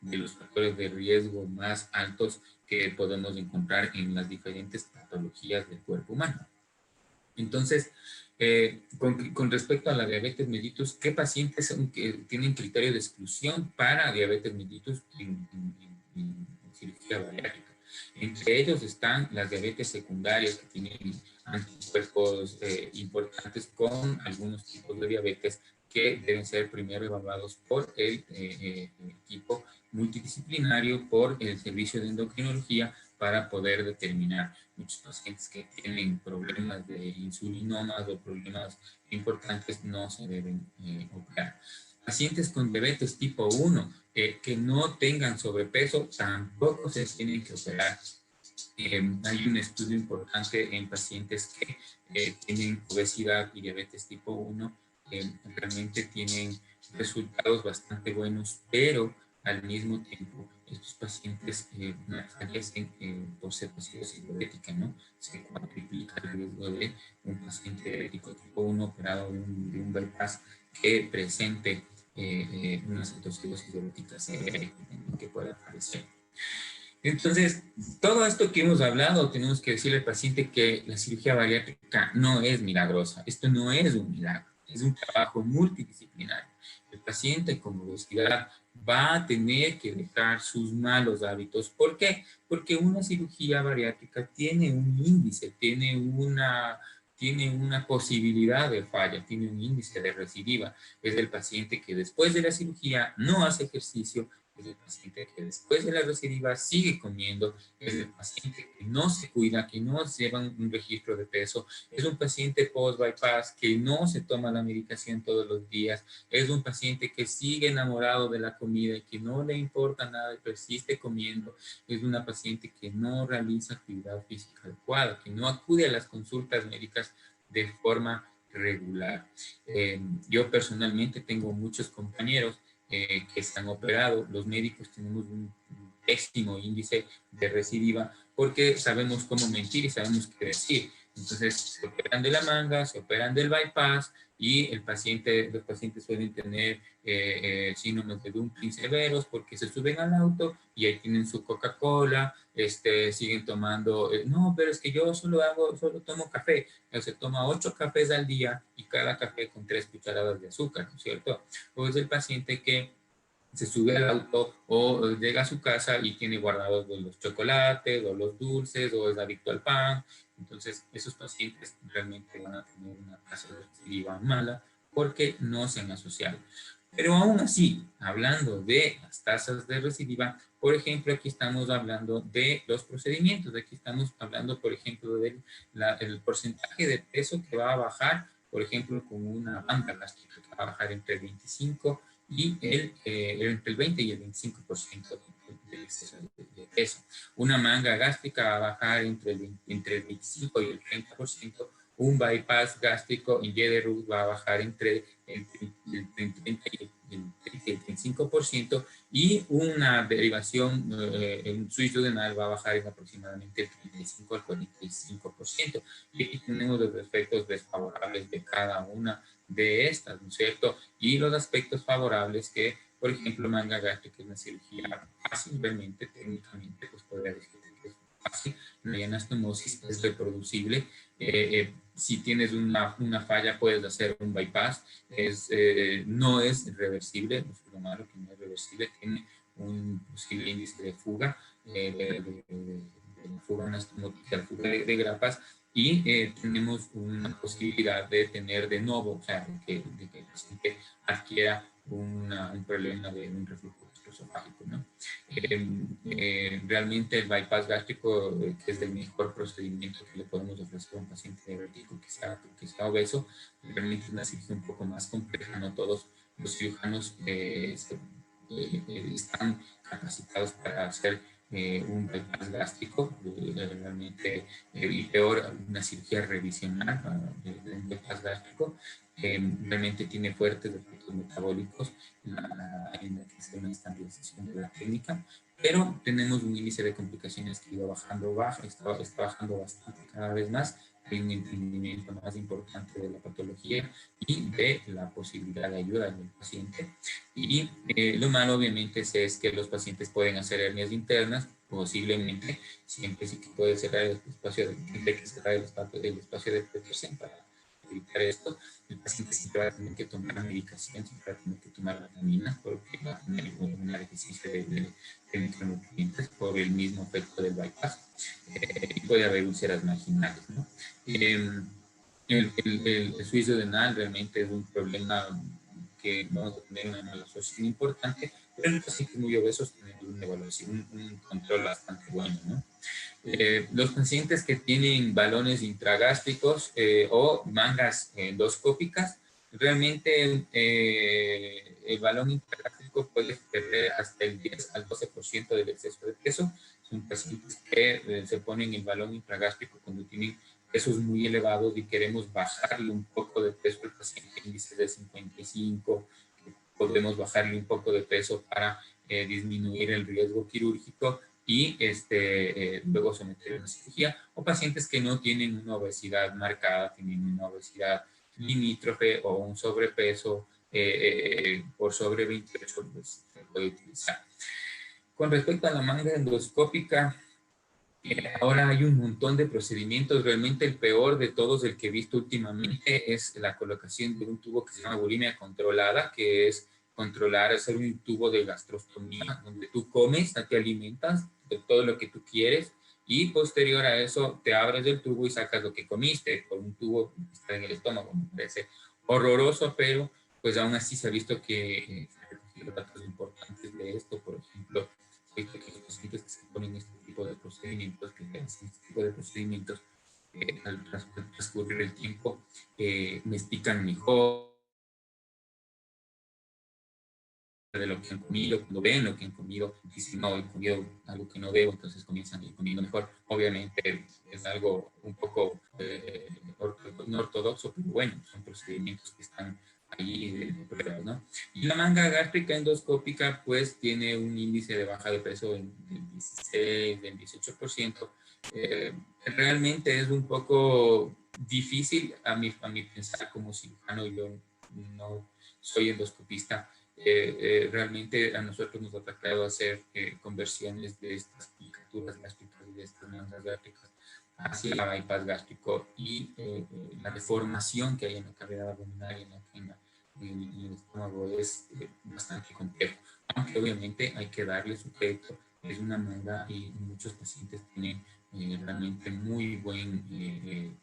de los factores de riesgo más altos que podemos encontrar en las diferentes patologías del cuerpo humano. Entonces, con respecto a la diabetes mellitus, ¿qué pacientes tienen criterio de exclusión para diabetes mellitus en cirugía bariátrica? Entre ellos están las diabetes secundarias que tienen anticuerpos importantes con algunos tipos de diabetes que deben ser primero evaluados por el equipo multidisciplinario, por el servicio de endocrinología, para poder determinar muchos pacientes que tienen problemas de insulinomas o problemas importantes no se deben operar. Pacientes con diabetes tipo 1 que no tengan sobrepeso tampoco se tienen que operar. Hay un estudio importante en pacientes que tienen obesidad y diabetes tipo 1, realmente tienen resultados bastante buenos, pero al mismo tiempo estos pacientes fallecen por cirrosis diabética, ¿no? Se cuadriplica el riesgo de un paciente diabético tipo 1 operado de un bypass que presente una cirrosis diabética severa que pueda aparecer. Entonces, todo esto que hemos hablado, tenemos que decirle al paciente que la cirugía bariátrica no es milagrosa. Esto no es un milagro. es un trabajo multidisciplinario. El paciente con obesidad va a tener que dejar sus malos hábitos. ¿Por qué? Porque una cirugía bariátrica tiene un índice, tiene una posibilidad de falla, tiene un índice de recidiva. Es el paciente que después de la cirugía no hace ejercicio, es el paciente que después de la recidiva sigue comiendo, es el paciente que no se cuida, que no lleva un registro de peso, es un paciente post-bypass que no se toma la medicación todos los días, es un paciente que sigue enamorado de la comida y que no le importa nada y persiste comiendo, es una paciente que no realiza actividad física adecuada, que no acude a las consultas médicas de forma regular. Yo personalmente tengo muchos compañeros que se han operado. Los médicos tenemos un pésimo índice de recidiva porque sabemos cómo mentir y sabemos qué decir. Entonces se operan de la manga, se operan del bypass y los pacientes suelen tener síndromes de dumpling severos porque se suben al auto y ahí tienen su Coca-Cola, siguen tomando, no, pero es que yo solo tomo café, se toma 8 cafés al día y cada café con 3 cucharadas de azúcar, ¿no es cierto? O es el paciente que se sube al auto o llega a su casa y tiene guardados los chocolates o los dulces o es adicto al pan. Entonces, esos pacientes realmente van a tener una tasa de recidiva mala porque no se han asociado. Pero aún así, hablando de las tasas de recidiva, por ejemplo, aquí estamos hablando de los procedimientos. Aquí estamos hablando, por ejemplo, del porcentaje de peso que va a bajar, por ejemplo, con una banda gástrica que va a bajar entre el 25 y entre el 20 y el 25% del exceso de peso. Una manga gástrica va a bajar entre el 25 y el 30%. Un bypass gástrico en Yederud va a bajar entre el 30 y el 35% y una derivación en suizo-denal va a bajar en aproximadamente el 35 al 45%. Y aquí tenemos los efectos desfavorables de cada una de estas, ¿no es cierto? Y los aspectos favorables que, por ejemplo, manga gástrica es una cirugía fácil, realmente, técnicamente, pues podría decir que es fácil. La anastomosis es reproducible. Si tienes una falla, puedes hacer un bypass. No es reversible, no es lo malo que no es reversible, tiene un posible índice de fuga, de fuga anastomótica, fuga de grapas, y tenemos una posibilidad de tener de nuevo, o sea, de que el paciente adquiera un problema de un reflujo gastroesofágico, ¿no? Realmente el bypass gástrico, que es el mejor procedimiento que le podemos ofrecer a un paciente diabético que sea obeso, realmente es una cirugía un poco más compleja, no todos los cirujanos están capacitados para hacer un bypass gástrico, realmente, y peor, una cirugía revisional de un bypass gástrico, realmente tiene fuertes efectos metabólicos en la que se una estandarización de la técnica, pero tenemos un índice de complicaciones que iba bajando, está bajando bastante cada vez más. Hay un entendimiento más importante de la patología y de la posibilidad de ayuda del paciente. Y lo malo, obviamente, es que los pacientes pueden hacer hernias internas, posiblemente, siempre sí que puede cerrar el espacio el espacio de Petersen para evitar esto. El paciente siempre va a tener que tomar medicación, siempre va a tener que tomar vitaminas porque va a tener una deficiencia de micronutrientes por el mismo efecto del bypass. Y puede haber úlceras marginales, ¿no? El suizo-denal realmente es un problema que vamos a tener una mala asociación importante, pero en los pacientes muy obesos tenemos una evaluación, un control bastante bueno, ¿no? Los pacientes que tienen balones intragástricos o mangas endoscópicas, realmente el balón intragástrico puede perder hasta el 10 al 12% del exceso de peso. Son pacientes que se ponen el balón intragástrico cuando tienen pesos muy elevados y queremos bajarle un poco de peso al paciente, índice de 55, podemos bajarle un poco de peso para disminuir el riesgo quirúrgico y luego someter a una cirugía, o pacientes que no tienen una obesidad marcada, tienen una obesidad limítrofe o un sobrepeso por sobre 28, pues se puede utilizar. Con respecto a la manga endoscópica, Ahora hay un montón de procedimientos. Realmente el peor de todos, el que he visto últimamente, es la colocación de un tubo que se llama bulimia controlada, que es controlar, hacer un tubo de gastrostomía, donde tú comes, te alimentas de todo lo que tú quieres, y posterior a eso te abres el tubo y sacas lo que comiste por un tubo que está en el estómago. Me parece horroroso, pero pues aún así se ha visto que se han recogido datos importantes de esto. Por ejemplo, he visto que los pacientes que se ponen este tipo de procedimientos, que hacen este tipo de procedimientos, al transcurrir el tiempo, mastican mejor de lo que han comido, cuando ven lo que han comido, dicen, no, he comido algo que no debo, entonces comienzan a ir comiendo mejor. Obviamente es algo un poco no ortodoxo, pero bueno, son procedimientos que están ahí de prueba, ¿no? Y la manga gástrica endoscópica, pues, tiene un índice de baja de peso del 16, del 18%. Realmente es un poco difícil a mi pensar como cirujano. Yo no soy endoscopista. Realmente a nosotros nos ha tocado hacer conversiones de estas picaturas gástricas y de estas mangas gástricas hacia el bypass gástrico, y la deformación que hay en la cavidad abdominal y en el estómago es bastante complejo, aunque obviamente hay que darle su crédito. Es una manga y muchos pacientes tienen realmente muy buen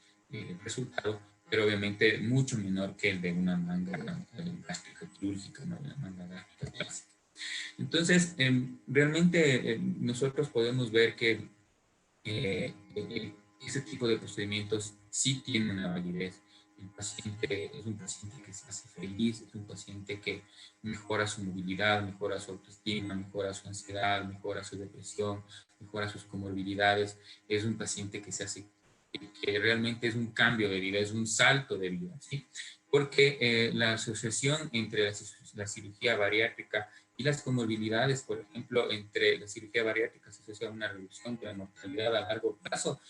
resultado, pero obviamente mucho menor que el de una manga gástrica quirúrgica, ¿no? Una manga gástrica clásica. Entonces, realmente nosotros podemos ver que ese tipo de procedimientos sí tienen una validez. El paciente es un paciente que se hace feliz, es un paciente que mejora su movilidad, mejora su autoestima, mejora su ansiedad, mejora su depresión, mejora sus comorbilidades. Es un paciente que se hace, que realmente es un cambio de vida, es un salto de vida, ¿sí? Porque la asociación entre la cirugía bariátrica y las comorbilidades, por ejemplo, entre la cirugía bariátrica se asocia a una reducción de la mortalidad a largo plazo,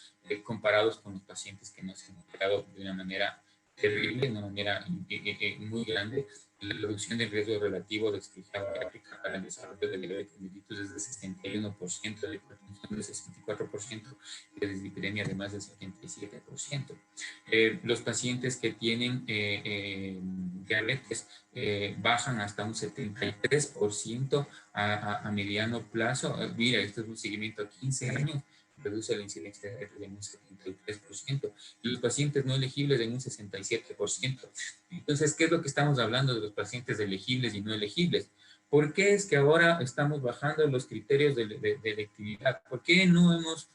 comparados con los pacientes que no se han operado de una manera terrible, de una manera muy grande. La reducción del riesgo relativo de cirugía bariátrica para el desarrollo de diabetes mellitus es de 61%, de hipertensión de 64%, de dislipidemia de más del 77%. Los pacientes que tienen diabetes bajan hasta un 73% a mediano plazo. Mira, esto es un seguimiento a 15 años, reduce la incidencia de diabetes en un 73%, y los pacientes no elegibles en un 67%. Entonces, ¿qué es lo que estamos hablando de los pacientes elegibles y no elegibles? ¿Por qué es que ahora estamos bajando los criterios de electividad? ¿Por qué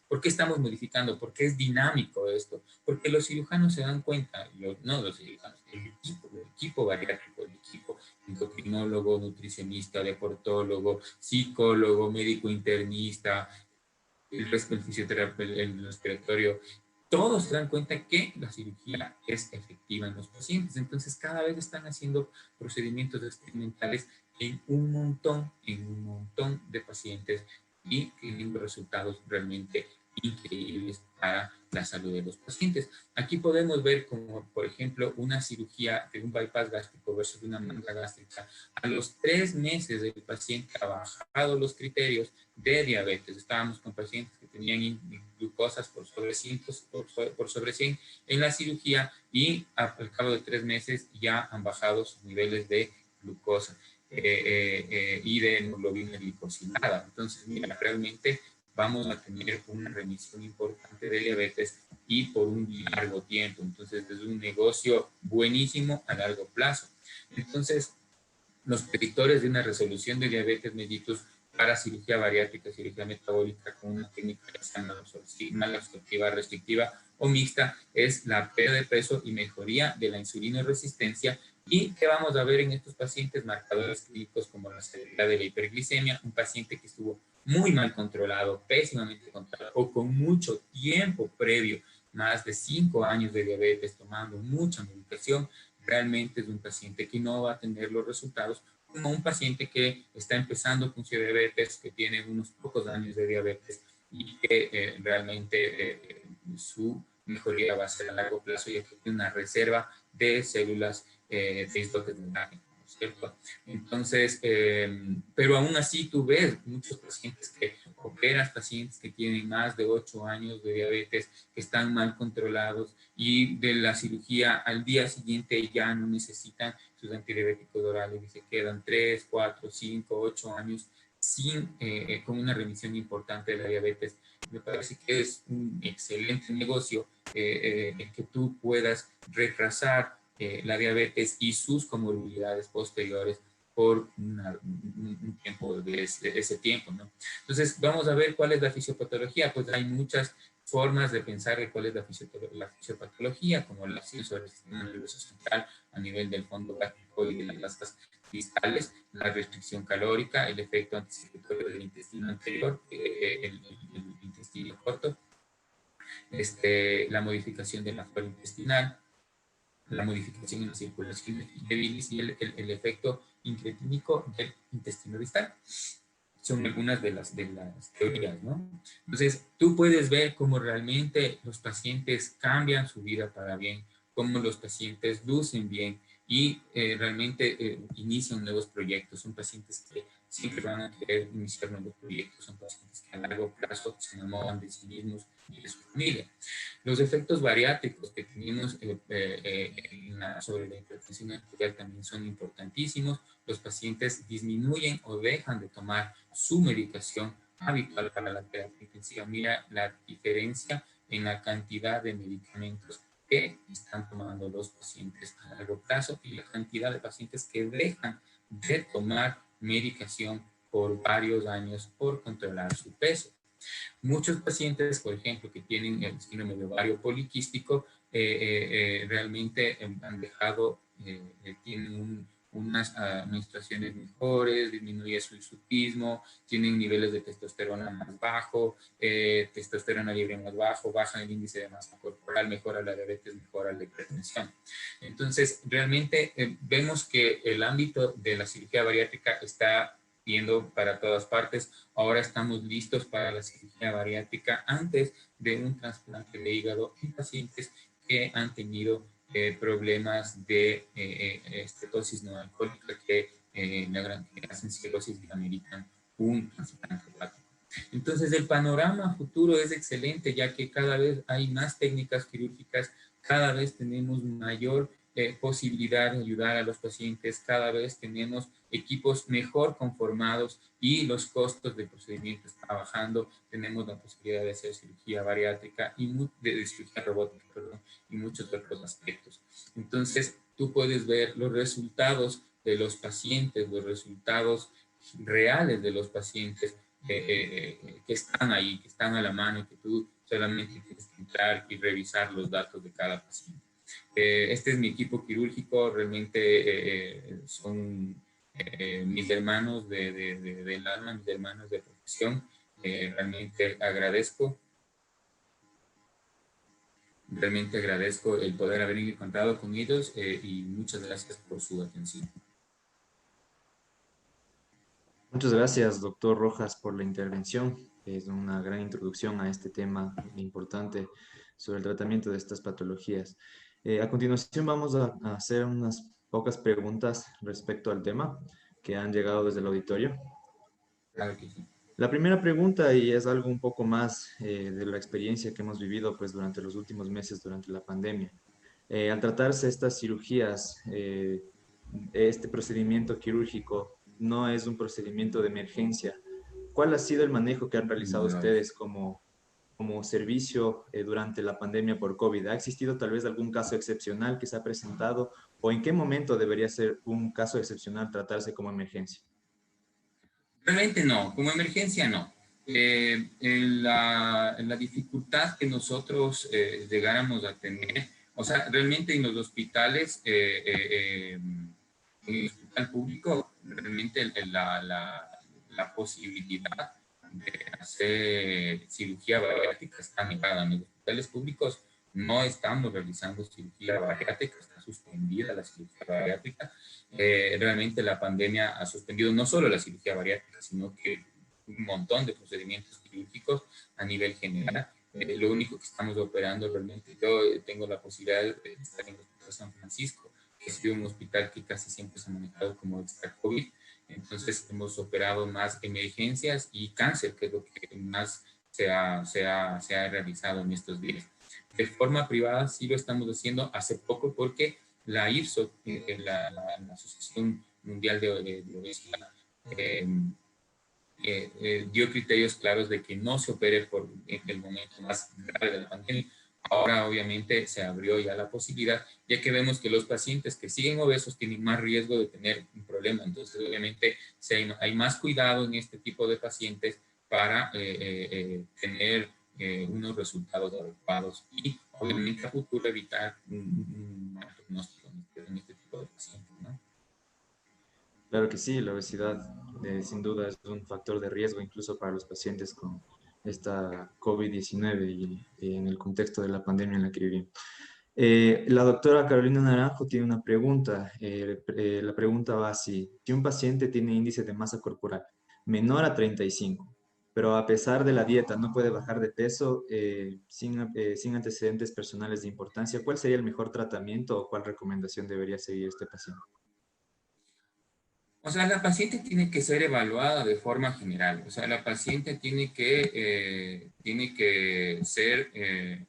por qué estamos modificando? ¿Por qué es dinámico esto? Porque los cirujanos se dan cuenta, no los cirujanos, el equipo bariátrico, el equipo endocrinólogo, nutricionista, deportólogo, psicólogo, médico internista, el fisioterapeuta, el respiratorio, todos se dan cuenta que la cirugía es efectiva en los pacientes. Entonces, cada vez están haciendo procedimientos experimentales en un montón de pacientes, y teniendo resultados realmente increíbles para la salud de los pacientes. Aquí podemos ver como, por ejemplo, una cirugía de un bypass gástrico versus una manga gástrica. A los 3 meses el paciente ha bajado los criterios de diabetes. Estábamos con pacientes que tenían glucosas por sobre 100, por sobre 100 en la cirugía, y al cabo de 3 meses ya han bajado sus niveles de glucosa y de hemoglobina glicosilada. Entonces, mira, realmente vamos a tener una remisión importante de diabetes y por un largo tiempo. Entonces, es un negocio buenísimo a largo plazo. Entonces, los predictores de una resolución de diabetes mellitus para cirugía bariátrica, cirugía metabólica con una técnica mal absortiva, restrictiva o mixta es la pérdida de peso y mejoría de la insulinoresistencia. ¿Y qué vamos a ver en estos pacientes? Marcadores clínicos como la severidad de la hiperglicemia, un paciente que estuvo muy mal controlado, pésimamente controlado o con mucho tiempo previo, más de 5 años de diabetes, tomando mucha medicación, realmente es un paciente que no va a tener los resultados como un paciente que está empezando con su diabetes, que tiene unos pocos años de diabetes y que realmente su mejoría va a ser a largo plazo, y que tiene una reserva de células de islotes de ¿no es cierto? Entonces, pero aún así tú ves muchos pacientes que operas pacientes que tienen más de 8 años de diabetes, que están mal controlados y de la cirugía al día siguiente ya no necesitan sus antidiabéticos orales y se quedan 3, 4, 5, 8 años con una remisión importante de la diabetes. Me parece que es un excelente negocio que tú puedas retrasar la diabetes y sus comorbilidades posteriores por un tiempo de ese tiempo, ¿no? Entonces, vamos a ver cuál es la fisiopatología. Pues hay muchas formas de pensar de cuál es la fisiopatología, como la acción sobre el sistema nervioso central a nivel del fondo gástrico y de las vastas distales, la restricción calórica, el efecto antisecretorio del intestino anterior, el intestino corto, la modificación de la flora intestinal, la modificación en la circulación de bilis y el efecto incretínico del intestino distal. Son algunas de las teorías, ¿no? Entonces, tú puedes ver cómo realmente los pacientes cambian su vida para bien, cómo los pacientes lucen bien y realmente inician nuevos proyectos. Son pacientes que siempre van a querer iniciar nuevos proyectos, son pacientes que a largo plazo se enamoran de sí mismos y de su familia. Los efectos bariátricos que tenemos sobre la hipertensión arterial también son importantísimos. Los pacientes disminuyen o dejan de tomar su medicación habitual para la terapia intensiva. Mira la diferencia en la cantidad de medicamentos que están tomando los pacientes a largo plazo y la cantidad de pacientes que dejan de tomar medicación por varios años por controlar su peso. Muchos pacientes, por ejemplo, que tienen el síndrome de ovario poliquístico, realmente han dejado, tienen unas menstruaciones mejores, disminuye su hirsutismo, tienen niveles de testosterona más bajo, testosterona libre más bajo, baja el índice de masa corporal, mejora la diabetes, mejora la hipertensión. Entonces, realmente vemos que el ámbito de la cirugía bariátrica está yendo para todas partes. Ahora estamos listos para la cirugía bariátrica antes de un trasplante de hígado en pacientes que han tenido problemas de estetosis no alcohólica que hacen cirrosis y ameritan un trasplante hepático. Entonces el panorama futuro es excelente, ya que cada vez hay más técnicas quirúrgicas, cada vez tenemos mayor posibilidad de ayudar a los pacientes, cada vez tenemos equipos mejor conformados y los costos de procedimiento están bajando. Tenemos la posibilidad de hacer cirugía bariátrica y de cirugía robótica, perdón, y muchos otros aspectos. Entonces, tú puedes ver los resultados de los pacientes, los resultados reales de los pacientes que están ahí, que están a la mano y que tú solamente tienes que entrar y revisar los datos de cada paciente. Este es mi equipo quirúrgico, realmente son mis hermanos del alma, mis hermanos de profesión. Realmente agradezco el poder haber encontrado con ellos y muchas gracias por su atención. Muchas gracias, doctor Rojas, por la intervención. Es una gran introducción a este tema importante sobre el tratamiento de estas patologías. A continuación vamos a hacer unas pocas preguntas respecto al tema que han llegado desde el auditorio. Claro que sí. La primera pregunta, y es algo un poco más de la experiencia que hemos vivido pues, durante los últimos meses, durante la pandemia. Al tratarse estas cirugías, este procedimiento quirúrgico no es un procedimiento de emergencia. ¿Cuál ha sido el manejo que han realizado ustedes como servicio durante la pandemia por COVID? ¿Ha existido tal vez algún caso excepcional que se ha presentado o en qué momento debería ser un caso excepcional tratarse como emergencia? Realmente no, como emergencia no. En la dificultad que nosotros llegáramos a tener, o sea, realmente en los hospitales, en el hospital público, realmente la posibilidad de hacer cirugía bariátrica está negada. En los hospitales públicos no estamos realizando cirugía bariátrica, está suspendida la cirugía bariátrica. Realmente la pandemia ha suspendido no solo la cirugía bariátrica, sino que un montón de procedimientos quirúrgicos a nivel general. Lo único que estamos operando realmente, yo tengo la posibilidad de estar en el Hospital San Francisco, que ha sido un hospital que casi siempre se ha manejado como extra COVID, Entonces hemos operado más emergencias y cáncer, que es lo que más se ha realizado en estos días. De forma privada sí lo estamos haciendo hace poco porque la IFSO, la Asociación Mundial de Obesidad, dio criterios claros de que no se opere en el momento más grave de la pandemia. Ahora obviamente se abrió ya la posibilidad, ya que vemos que los pacientes que siguen obesos tienen más riesgo de tener un problema. Entonces obviamente hay más cuidado en este tipo de pacientes para tener unos resultados adecuados y obviamente a futuro evitar un mal pronóstico en este tipo de pacientes, ¿no? Claro que sí, la obesidad sin duda es un factor de riesgo incluso para los pacientes con esta COVID-19 y en el contexto de la pandemia en la que vivimos. La doctora Carolina Naranjo tiene una pregunta. La pregunta va así. Si un paciente tiene índice de masa corporal menor a 35, pero a pesar de la dieta no puede bajar de peso sin antecedentes personales de importancia, ¿cuál sería el mejor tratamiento o cuál recomendación debería seguir este paciente? O sea, la paciente tiene que ser evaluada de forma general. O sea, la paciente tiene que ser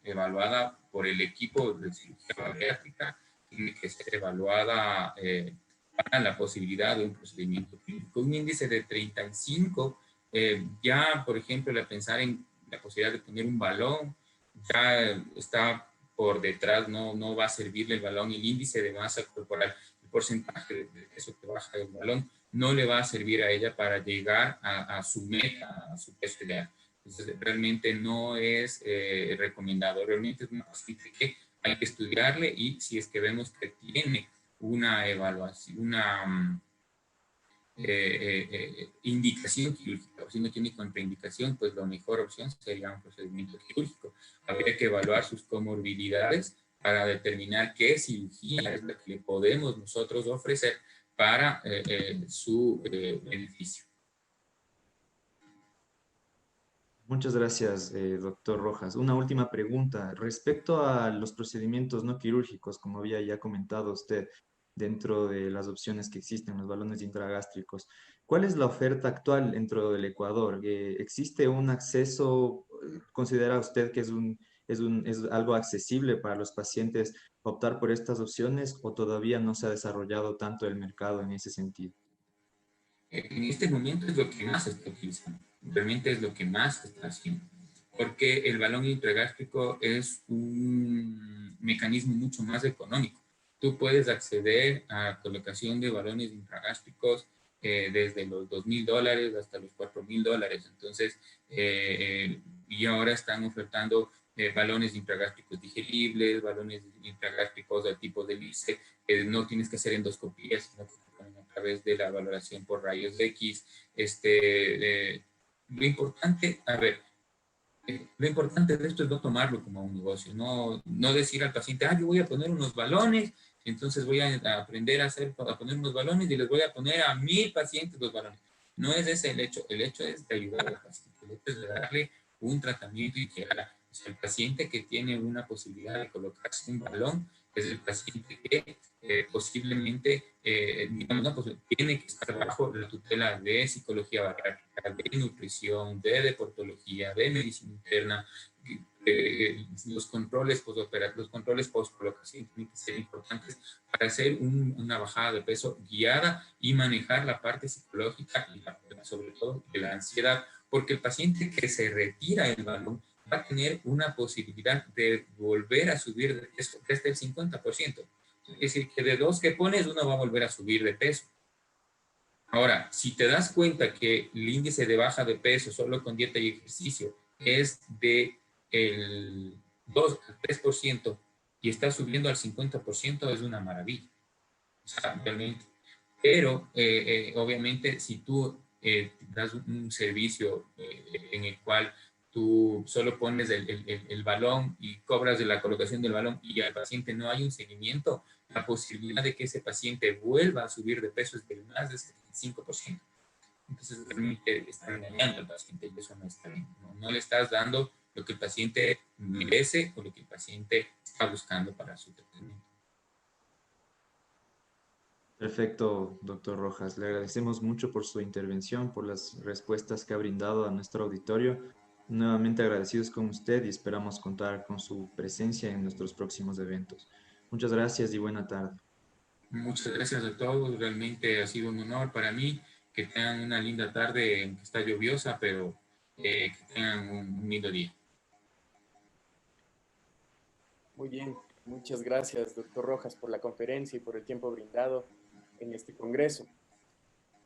evaluada por el equipo de cirugía bariátrica, tiene que ser evaluada para la posibilidad de un procedimiento clínico. Un índice de 35, ya, por ejemplo, al pensar en la posibilidad de poner un balón, ya está por detrás, no va a servirle el balón, el índice de masa corporal, el porcentaje de peso que baja el balón, no le va a servir a ella para llegar a su meta, a su peso ideal. Entonces, realmente no es recomendado. Realmente es una paciente que hay que estudiarle y si es que vemos que tiene una evaluación, una indicación quirúrgica, o si no tiene contraindicación, pues la mejor opción sería un procedimiento quirúrgico. Habría que evaluar sus comorbilidades para determinar qué cirugía es la que le podemos nosotros ofrecer para su beneficio. Muchas gracias, doctor Rojas. Una última pregunta. Respecto a los procedimientos no quirúrgicos, como había ya comentado usted, dentro de las opciones que existen, los balones intragástricos, ¿cuál es la oferta actual dentro del Ecuador? ¿Existe un acceso? ¿Considera usted que es algo accesible para los pacientes optar por estas opciones o todavía no se ha desarrollado tanto el mercado en ese sentido? En este momento es lo que más se está utilizando, realmente es lo que más se está haciendo, porque el balón intragástrico es un mecanismo mucho más económico. Tú puedes acceder a colocación de balones intragástricos desde los $2,000 hasta los $4,000. Entonces, y ahora están ofertando balones intragástricos digeribles, balones intragástricos de tipo de LICE, no tienes que hacer endoscopías, sino que a través de la valoración por rayos X. Lo importante, a ver, lo importante de esto es no tomarlo como un negocio, no decir al paciente, yo voy a poner unos balones, entonces voy a aprender a poner unos balones y les voy a poner a 1,000 pacientes los balones. No es ese el hecho es de ayudar al paciente, el hecho es de darle un tratamiento integral. O sea, el paciente que tiene una posibilidad de colocarse un balón es el paciente que posiblemente, digamos, no, pues, tiene que estar bajo la tutela de psicología bariátrica, de nutrición, de deportología, de medicina interna. Los controles postoperativos, los controles post-colocación tienen que ser importantes para hacer una bajada de peso guiada y manejar la parte psicológica y sobre todo de la ansiedad, porque el paciente que se retira el balón va a tener una posibilidad de volver a subir de peso desde el 50%. Es decir, que de 2 que pones, uno va a volver a subir de peso. Ahora, si te das cuenta que el índice de baja de peso solo con dieta y ejercicio es de el 2 al 3% y está subiendo al 50%, es una maravilla. O sea, realmente. Pero, obviamente, si tú das un servicio en el cual tú solo pones el balón y cobras de la colocación del balón y al paciente no hay un seguimiento, la posibilidad de que ese paciente vuelva a subir de peso es del más del 75%. Entonces, realmente está engañando al paciente y eso no está bien. No le estás dando lo que el paciente merece o lo que el paciente está buscando para su tratamiento. Perfecto, doctor Rojas. Le agradecemos mucho por su intervención, por las respuestas que ha brindado a nuestro auditorio. Nuevamente agradecidos con usted y esperamos contar con su presencia en nuestros próximos eventos. Muchas gracias y buena tarde. Muchas gracias a todos, realmente ha sido un honor para mí. Que tengan una linda tarde, que está lluviosa, pero que tengan un lindo día. Muy bien, muchas gracias, doctor Rojas, por la conferencia y por el tiempo brindado en este congreso.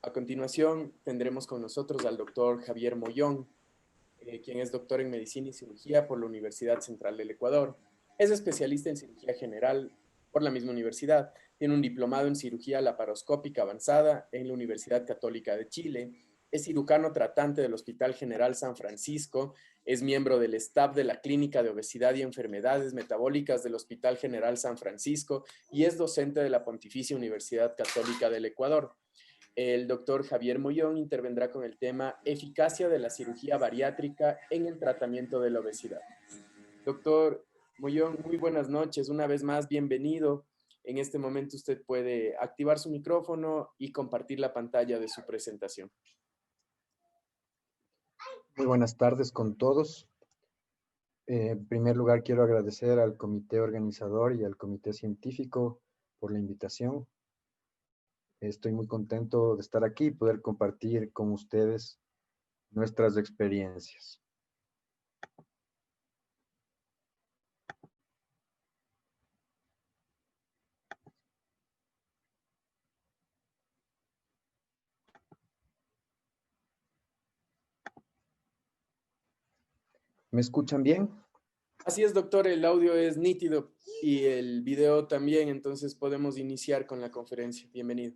A continuación, tendremos con nosotros al doctor Javier Mollón, quien es doctor en Medicina y Cirugía por la Universidad Central del Ecuador. Es especialista en cirugía general por la misma universidad. Tiene un diplomado en cirugía laparoscópica avanzada en la Universidad Católica de Chile. Es cirujano tratante del Hospital General San Francisco. Es miembro del staff de la Clínica de Obesidad y Enfermedades Metabólicas del Hospital General San Francisco y es docente de la Pontificia Universidad Católica del Ecuador. El doctor Javier Mollón intervendrá con el tema eficacia de la cirugía bariátrica en el tratamiento de la obesidad. Doctor Mollón, muy buenas noches. Una vez más, bienvenido. En este momento usted puede activar su micrófono y compartir la pantalla de su presentación. Muy buenas tardes con todos. En primer lugar, quiero agradecer al comité organizador y al comité científico por la invitación. Estoy muy contento de estar aquí y poder compartir con ustedes nuestras experiencias. ¿Me escuchan bien? Así es, doctor, el audio es nítido y el video también, entonces podemos iniciar con la conferencia. Bienvenido.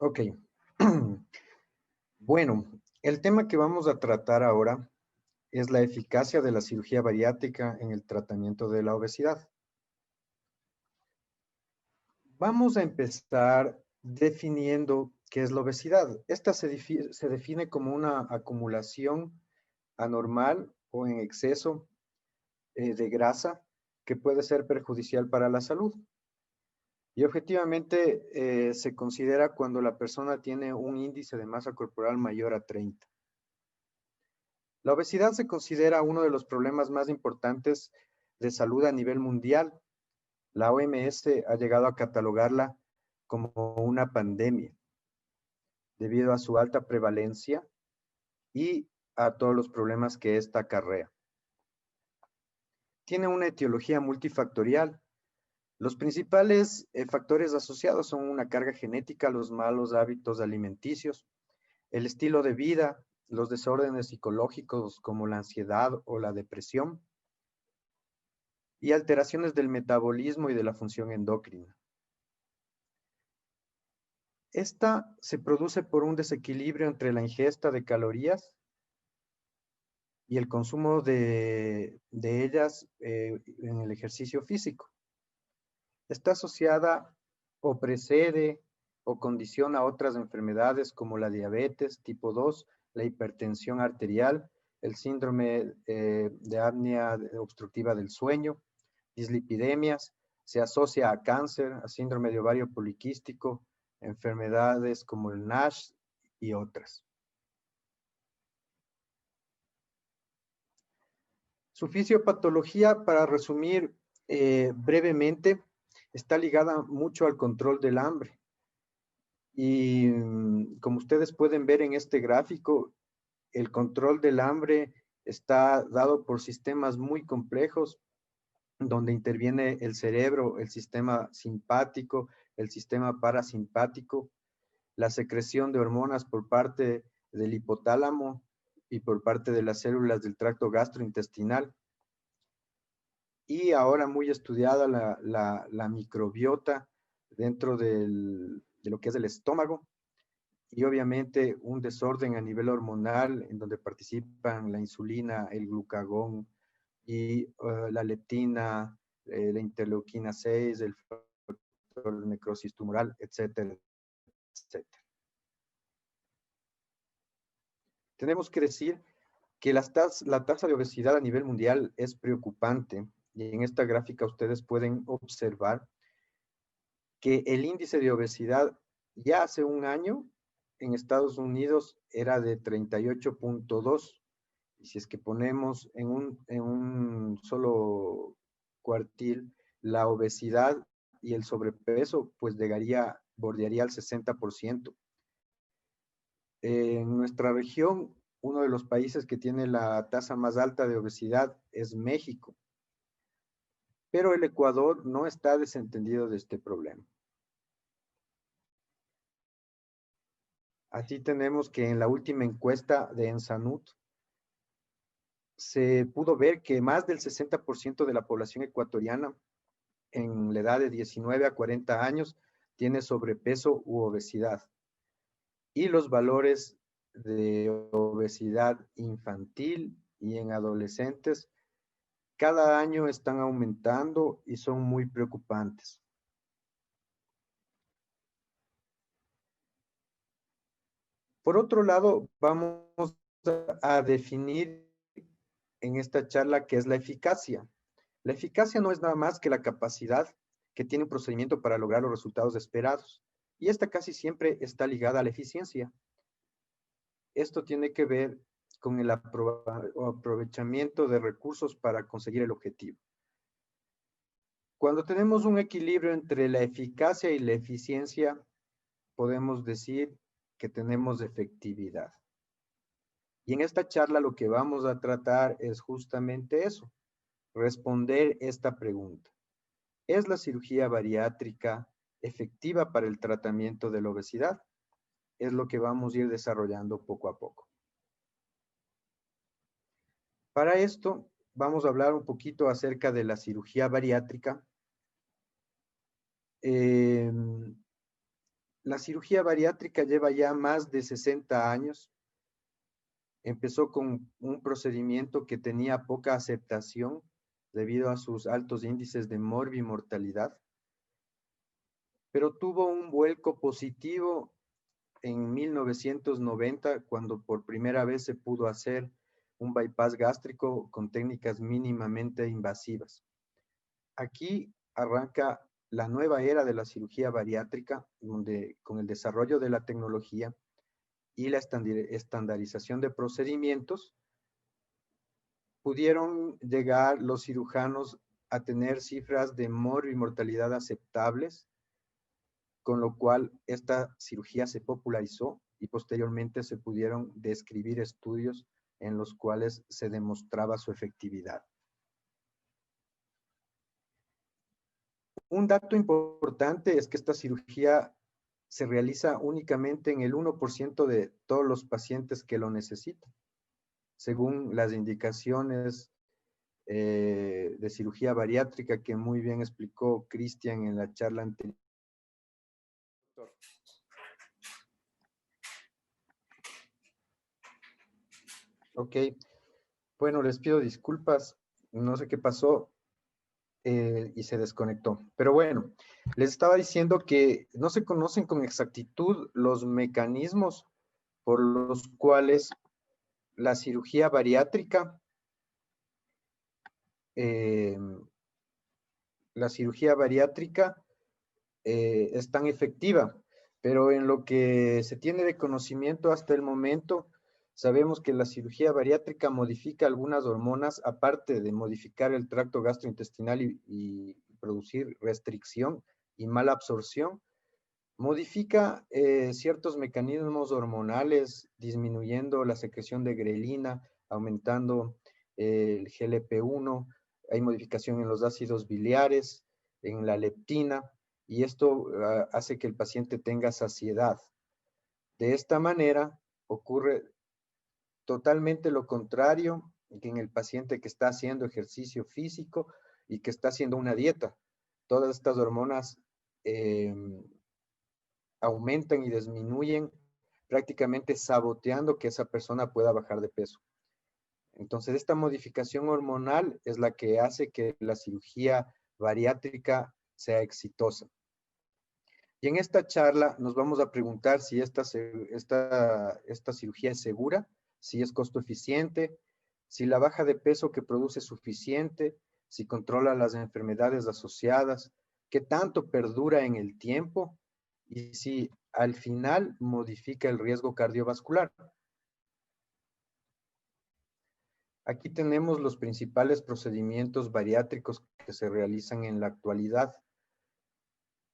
Ok. Bueno, el tema que vamos a tratar ahora es la eficacia de la cirugía bariátrica en el tratamiento de la obesidad. Vamos a empezar definiendo qué es la obesidad. Esta se define como una acumulación anormal o en exceso de grasa que puede ser perjudicial para la salud. Y objetivamente se considera cuando la persona tiene un índice de masa corporal mayor a 30. La obesidad se considera uno de los problemas más importantes de salud a nivel mundial. La OMS ha llegado a catalogarla como una pandemia debido a su alta prevalencia y a todos los problemas que esta acarrea. Tiene una etiología multifactorial. Los principales factores asociados son una carga genética, los malos hábitos alimenticios, el estilo de vida, los desórdenes psicológicos como la ansiedad o la depresión y alteraciones del metabolismo y de la función endocrina. Esta se produce por un desequilibrio entre la ingesta de calorías y el consumo de ellas en el ejercicio físico. Está asociada o precede o condiciona otras enfermedades como la diabetes tipo 2, la hipertensión arterial, el síndrome de apnea obstructiva del sueño, dislipidemias, se asocia a cáncer, a síndrome de ovario poliquístico, enfermedades como el NASH y otras. Su fisiopatología, para resumir brevemente, está ligada mucho al control del hambre. Y como ustedes pueden ver en este gráfico, el control del hambre está dado por sistemas muy complejos, donde interviene el cerebro, el sistema simpático, el sistema parasimpático, la secreción de hormonas por parte del hipotálamo y por parte de las células del tracto gastrointestinal. Y ahora muy estudiada la microbiota dentro de lo que es el estómago, y obviamente un desorden a nivel hormonal en donde participan la insulina, el glucagón y la leptina, la interleuquina 6, el factor de necrosis tumoral, etcétera, etcétera. Tenemos que decir que la tasa de obesidad a nivel mundial es preocupante, y en esta gráfica ustedes pueden observar que el índice de obesidad ya hace un año en Estados Unidos era de 38.2. Y si es que ponemos en un solo cuartil la obesidad y el sobrepeso, pues bordearía el 60%. En nuestra región, uno de los países que tiene la tasa más alta de obesidad es México. Pero el Ecuador no está desentendido de este problema. Así tenemos que en la última encuesta de Ensanud se pudo ver que más del 60% de la población ecuatoriana en la edad de 19 a 40 años tiene sobrepeso u obesidad. Y los valores de obesidad infantil y en adolescentes cada año están aumentando y son muy preocupantes. Por otro lado, vamos a definir en esta charla qué es la eficacia. La eficacia no es nada más que la capacidad que tiene un procedimiento para lograr los resultados esperados. Y esta casi siempre está ligada a la eficiencia. Esto tiene que ver con el aprovechamiento de recursos para conseguir el objetivo. Cuando tenemos un equilibrio entre la eficacia y la eficiencia, podemos decir que tenemos efectividad. Y en esta charla lo que vamos a tratar es justamente eso, responder esta pregunta. ¿Es la cirugía bariátrica efectiva para el tratamiento de la obesidad? Es lo que vamos a ir desarrollando poco a poco. Para esto, vamos a hablar un poquito acerca de la cirugía bariátrica. La cirugía bariátrica lleva ya más de 60 años. Empezó con un procedimiento que tenía poca aceptación debido a sus altos índices de morbimortalidad, pero tuvo un vuelco positivo en 1990, cuando por primera vez se pudo hacer un bypass gástrico con técnicas mínimamente invasivas. Aquí arranca la nueva era de la cirugía bariátrica, donde con el desarrollo de la tecnología y la estandarización de procedimientos, pudieron llegar los cirujanos a tener cifras de morbimortalidad aceptables, con lo cual esta cirugía se popularizó y posteriormente se pudieron describir estudios en los cuales se demostraba su efectividad. Un dato importante es que esta cirugía se realiza únicamente en el 1% de todos los pacientes que lo necesitan, según las indicaciones de cirugía bariátrica que muy bien explicó Cristian en la charla anterior. Ok, bueno, les pido disculpas, no sé qué pasó y se desconectó. Pero bueno, les estaba diciendo que no se conocen con exactitud los mecanismos por los cuales la cirugía bariátrica es tan efectiva, pero en lo que se tiene de conocimiento hasta el momento, sabemos que la cirugía bariátrica modifica algunas hormonas, aparte de modificar el tracto gastrointestinal y producir restricción y mala absorción, modifica ciertos mecanismos hormonales, disminuyendo la secreción de grelina, aumentando el GLP-1, hay modificación en los ácidos biliares, en la leptina, y esto hace que el paciente tenga saciedad. De esta manera ocurre totalmente lo contrario que en el paciente que está haciendo ejercicio físico y que está haciendo una dieta. Todas estas hormonas aumentan y disminuyen, prácticamente saboteando que esa persona pueda bajar de peso. Entonces, esta modificación hormonal es la que hace que la cirugía bariátrica sea exitosa. Y en esta charla nos vamos a preguntar si esta cirugía es segura, si es costo eficiente, si la baja de peso que produce es suficiente, si controla las enfermedades asociadas, qué tanto perdura en el tiempo y si al final modifica el riesgo cardiovascular. Aquí tenemos los principales procedimientos bariátricos que se realizan en la actualidad.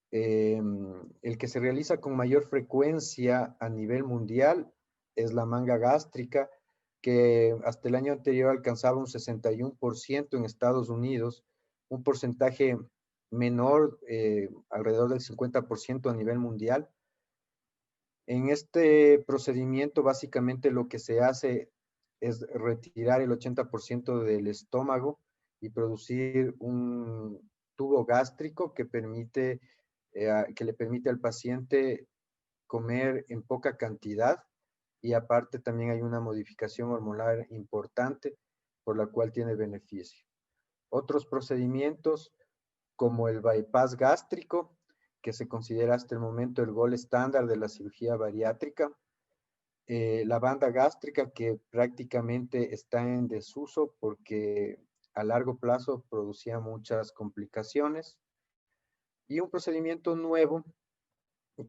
El que se realiza con mayor frecuencia a nivel mundial es la manga gástrica, que hasta el año anterior alcanzaba un 61% en Estados Unidos, un porcentaje menor, alrededor del 50% a nivel mundial. En este procedimiento, básicamente lo que se hace es retirar el 80% del estómago y producir un tubo gástrico que le permite al paciente comer en poca cantidad, y aparte también hay una modificación hormonal importante por la cual tiene beneficio. Otros procedimientos como el bypass gástrico, que se considera hasta el momento el gold estándar de la cirugía bariátrica, la banda gástrica, que prácticamente está en desuso porque a largo plazo producía muchas complicaciones, y un procedimiento nuevo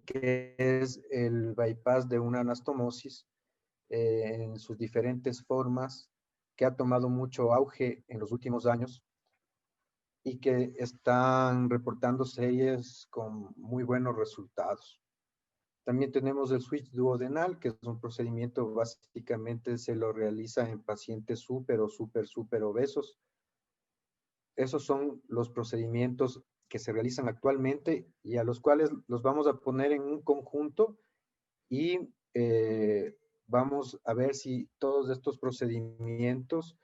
que es el bypass de una anastomosis en sus diferentes formas, que ha tomado mucho auge en los últimos años y que están reportando series con muy buenos resultados. También tenemos el switch duodenal, que es un procedimiento básicamente se lo realiza en pacientes súper obesos. Esos son los procedimientos que se realizan actualmente y a los cuales los vamos a poner en un conjunto y vamos a ver si todos estos procedimientos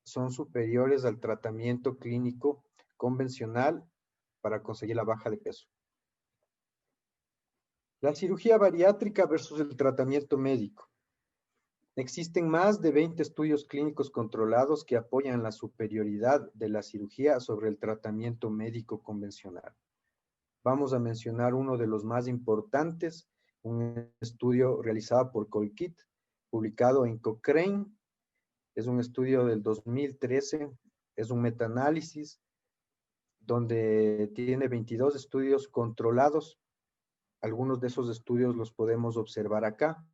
son superiores al tratamiento clínico convencional para conseguir la baja de peso. La cirugía bariátrica versus el tratamiento médico. Existen más de 20 estudios clínicos controlados que apoyan la superioridad de la cirugía sobre el tratamiento médico convencional. Vamos a mencionar uno de los más importantes, un estudio realizado por Colquitt, publicado en Cochrane. Es un estudio del 2013, es un metaanálisis donde tiene 22 estudios controlados. Algunos de esos estudios los podemos observar acá.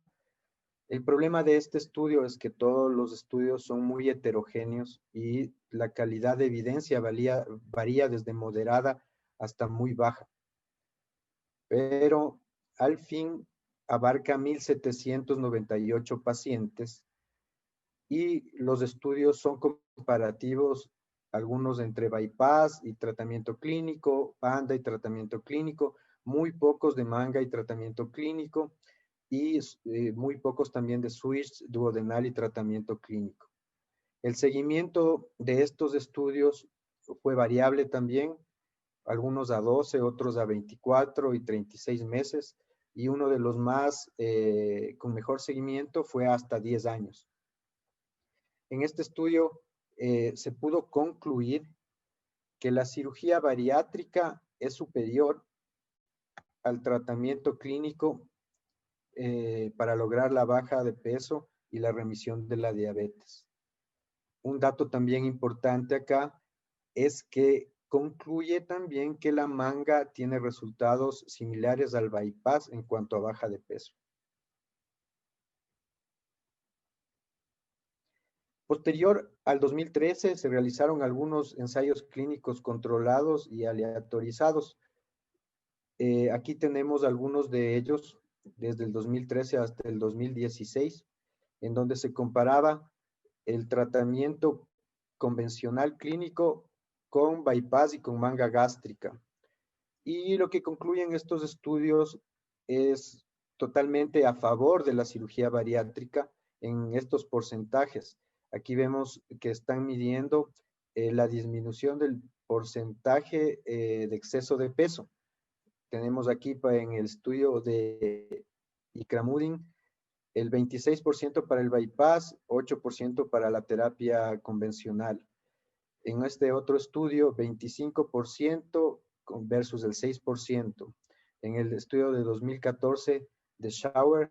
El problema de este estudio es que todos los estudios son muy heterogéneos y la calidad de evidencia varía desde moderada hasta muy baja. Pero al fin abarca 1,798 pacientes y los estudios son comparativos, algunos entre bypass y tratamiento clínico, banda y tratamiento clínico, muy pocos de manga y tratamiento clínico, y muy pocos también de switch duodenal y tratamiento clínico. El seguimiento de estos estudios fue variable también, algunos a 12, otros a 24 y 36 meses, y uno de los más con mejor seguimiento fue hasta 10 años. En este estudio se pudo concluir que la cirugía bariátrica es superior al tratamiento clínico para lograr la baja de peso y la remisión de la diabetes. Un dato también importante acá es que concluye también que la manga tiene resultados similares al bypass en cuanto a baja de peso. Posterior al 2013 se realizaron algunos ensayos clínicos controlados y aleatorizados. Aquí tenemos algunos de ellos desde el 2013 hasta el 2016, en donde se comparaba el tratamiento convencional clínico con bypass y con manga gástrica. Y lo que concluyen estos estudios es totalmente a favor de la cirugía bariátrica en estos porcentajes. Aquí vemos que están midiendo la disminución del porcentaje de exceso de peso. Tenemos aquí en el estudio de Ikramudin el 26% para el bypass, 8% para la terapia convencional. En este otro estudio, 25% versus el 6%. En el estudio de 2014 de Shower,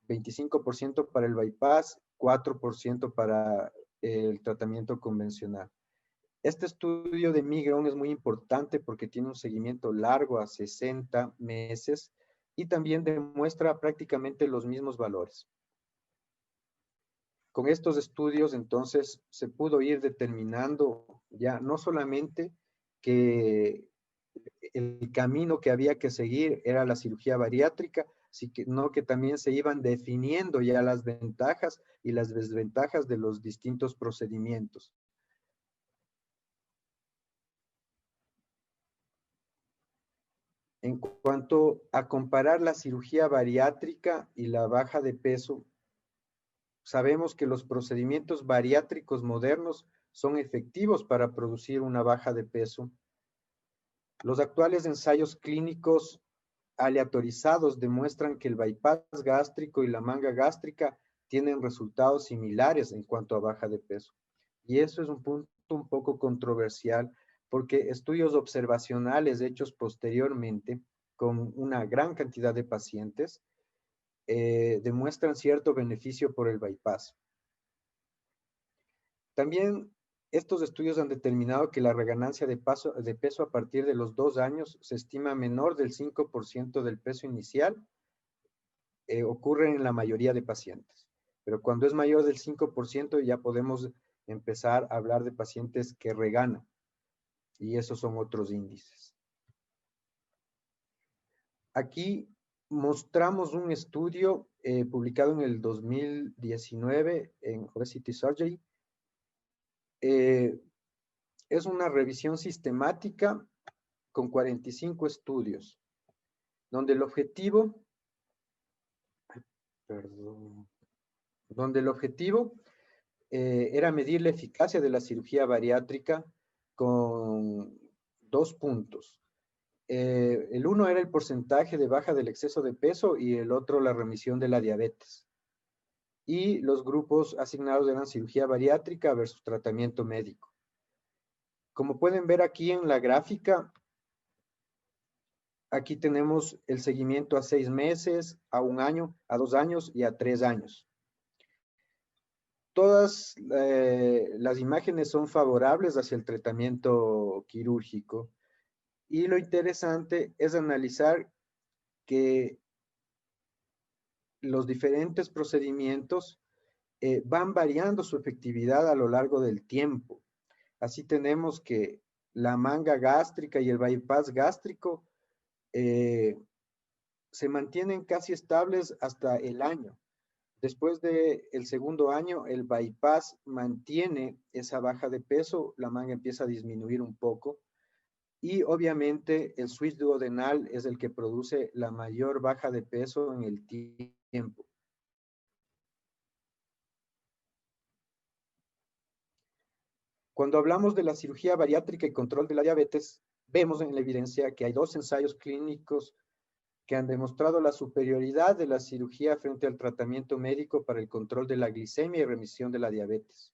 25% para el bypass, 4% para el tratamiento convencional. Este estudio de Migron es muy importante porque tiene un seguimiento largo a 60 meses y también demuestra prácticamente los mismos valores. Con estos estudios, entonces, se pudo ir determinando ya no solamente que el camino que había que seguir era la cirugía bariátrica, sino que también se iban definiendo ya las ventajas y las desventajas de los distintos procedimientos. En cuanto a comparar la cirugía bariátrica y la baja de peso, sabemos que los procedimientos bariátricos modernos son efectivos para producir una baja de peso. Los actuales ensayos clínicos aleatorizados demuestran que el bypass gástrico y la manga gástrica tienen resultados similares en cuanto a baja de peso. Y eso es un punto un poco controversial porque estudios observacionales hechos posteriormente con una gran cantidad de pacientes demuestran cierto beneficio por el bypass. También estos estudios han determinado que la reganancia de peso a partir de los 2 años se estima menor del 5% del peso inicial, ocurre en la mayoría de pacientes. Pero cuando es mayor del 5% ya podemos empezar a hablar de pacientes que reganan. Y esos son otros índices. Aquí mostramos un estudio publicado en el 2019 en Obesity Surgery. Es una revisión sistemática con 45 estudios, donde el objetivo, era medir la eficacia de la cirugía bariátrica con 2 puntos. El uno era el porcentaje de baja del exceso de peso y el otro la remisión de la diabetes. Y los grupos asignados eran cirugía bariátrica versus tratamiento médico. Como pueden ver aquí en la gráfica, aquí tenemos el seguimiento a 6 meses, a 1 año, a 2 años y a 3 años. Todas las imágenes son favorables hacia el tratamiento quirúrgico. Y lo interesante es analizar que los diferentes procedimientos van variando su efectividad a lo largo del tiempo. Así tenemos que la manga gástrica y el bypass gástrico se mantienen casi estables hasta el año. Después del segundo año, el bypass mantiene esa baja de peso, la manga empieza a disminuir un poco y obviamente el switch duodenal es el que produce la mayor baja de peso en el tiempo. Cuando hablamos de la cirugía bariátrica y control de la diabetes, vemos en la evidencia que hay 2 ensayos clínicos que han demostrado la superioridad de la cirugía frente al tratamiento médico para el control de la glicemia y remisión de la diabetes.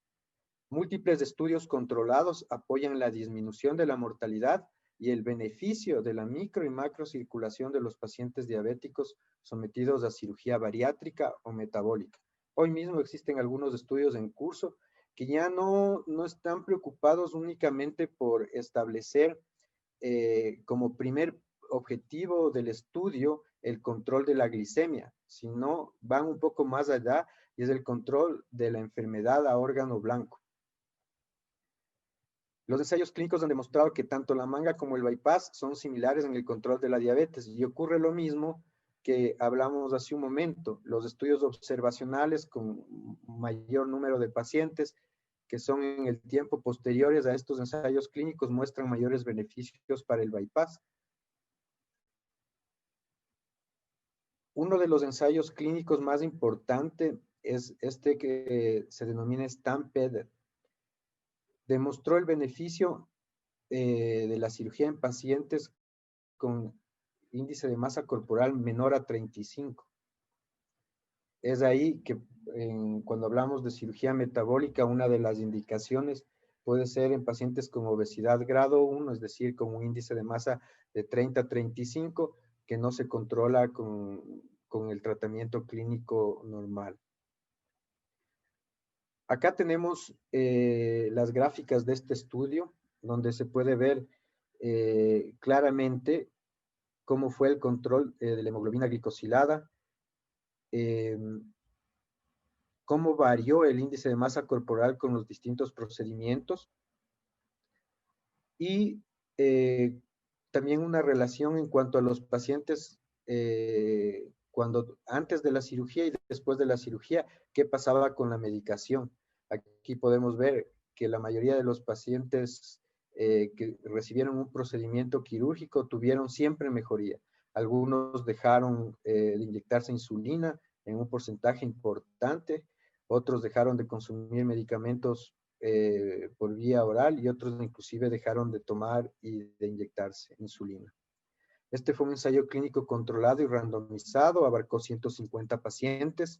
Múltiples estudios controlados apoyan la disminución de la mortalidad y el beneficio de la micro y macrocirculación de los pacientes diabéticos sometidos a cirugía bariátrica o metabólica. Hoy mismo existen algunos estudios en curso que ya no están preocupados únicamente por establecer como primer objetivo del estudio el control de la glicemia, sino van un poco más allá y es el control de la enfermedad a órgano blanco. Los ensayos clínicos han demostrado que tanto la manga como el bypass son similares en el control de la diabetes y ocurre lo mismo que hablamos hace un momento. Los estudios observacionales con mayor número de pacientes que son en el tiempo posteriores a estos ensayos clínicos muestran mayores beneficios para el bypass. Uno de los ensayos clínicos más importantes es este que se denomina STAMPED. Demostró el beneficio de la cirugía en pacientes con índice de masa corporal menor a 35. Es ahí que cuando hablamos de cirugía metabólica, una de las indicaciones puede ser en pacientes con obesidad grado 1, es decir, con un índice de masa de 30 a 35, que no se controla con el tratamiento clínico normal. Acá tenemos las gráficas de este estudio, donde se puede ver claramente cómo fue el control de la hemoglobina glicosilada, cómo varió el índice de masa corporal con los distintos procedimientos y también una relación en cuanto a los pacientes antes de la cirugía y después de la cirugía, qué pasaba con la medicación. Aquí podemos ver que la mayoría de los pacientes que recibieron un procedimiento quirúrgico tuvieron siempre mejoría. Algunos dejaron de inyectarse insulina en un porcentaje importante, otros dejaron de consumir medicamentos por vía oral y otros inclusive dejaron de tomar y de inyectarse insulina. Este fue un ensayo clínico controlado y randomizado, abarcó 150 pacientes.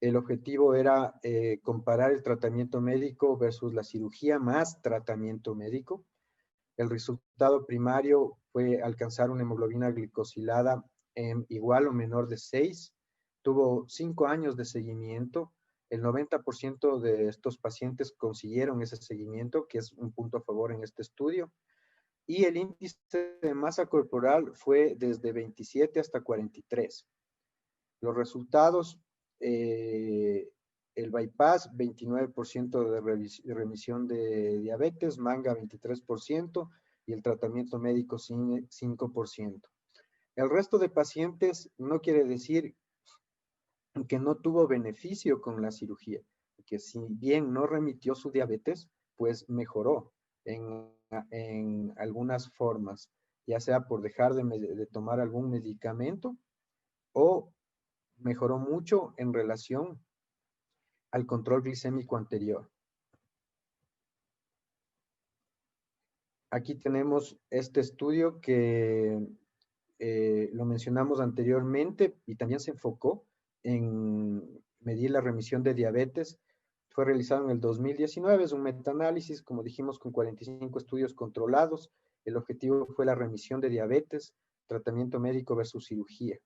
El objetivo era comparar el tratamiento médico versus la cirugía más tratamiento médico. El resultado primario fue alcanzar una hemoglobina glicosilada igual o menor de 6. Tuvo 5 años de seguimiento. El 90% de estos pacientes consiguieron ese seguimiento, que es un punto a favor en este estudio. Y el índice de masa corporal fue desde 27 hasta 43. Los resultados, el bypass, 29% de remisión de diabetes, manga 23% y el tratamiento médico 5%. El resto de pacientes no quiere decir que no tuvo beneficio con la cirugía, que si bien no remitió su diabetes, pues mejoró en algunas formas, ya sea por dejar de tomar algún medicamento o mejoró mucho en relación al control glicémico anterior. Aquí tenemos este estudio que lo mencionamos anteriormente y también se enfocó en medir la remisión de diabetes. Fue realizado en el 2019, es un metaanálisis, como dijimos, con 45 estudios controlados. El objetivo fue la remisión de diabetes, tratamiento médico versus cirugía.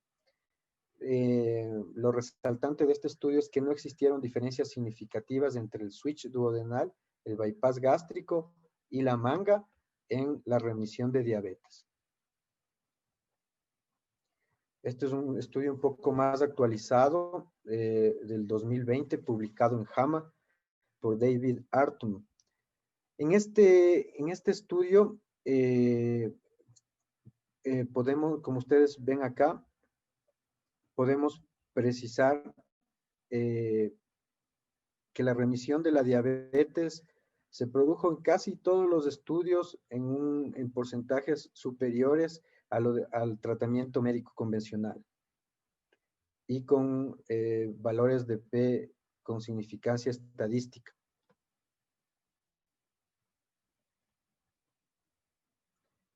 Lo resaltante de este estudio es que no existieron diferencias significativas entre el switch duodenal, el bypass gástrico y la manga en la remisión de diabetes. Este es un estudio un poco más actualizado del 2020, publicado en JAMA por David Artum. En este estudio podemos, como ustedes ven acá, podemos precisar que la remisión de la diabetes se produjo en casi todos los estudios en porcentajes superiores al tratamiento médico convencional y con valores de P con significancia estadística.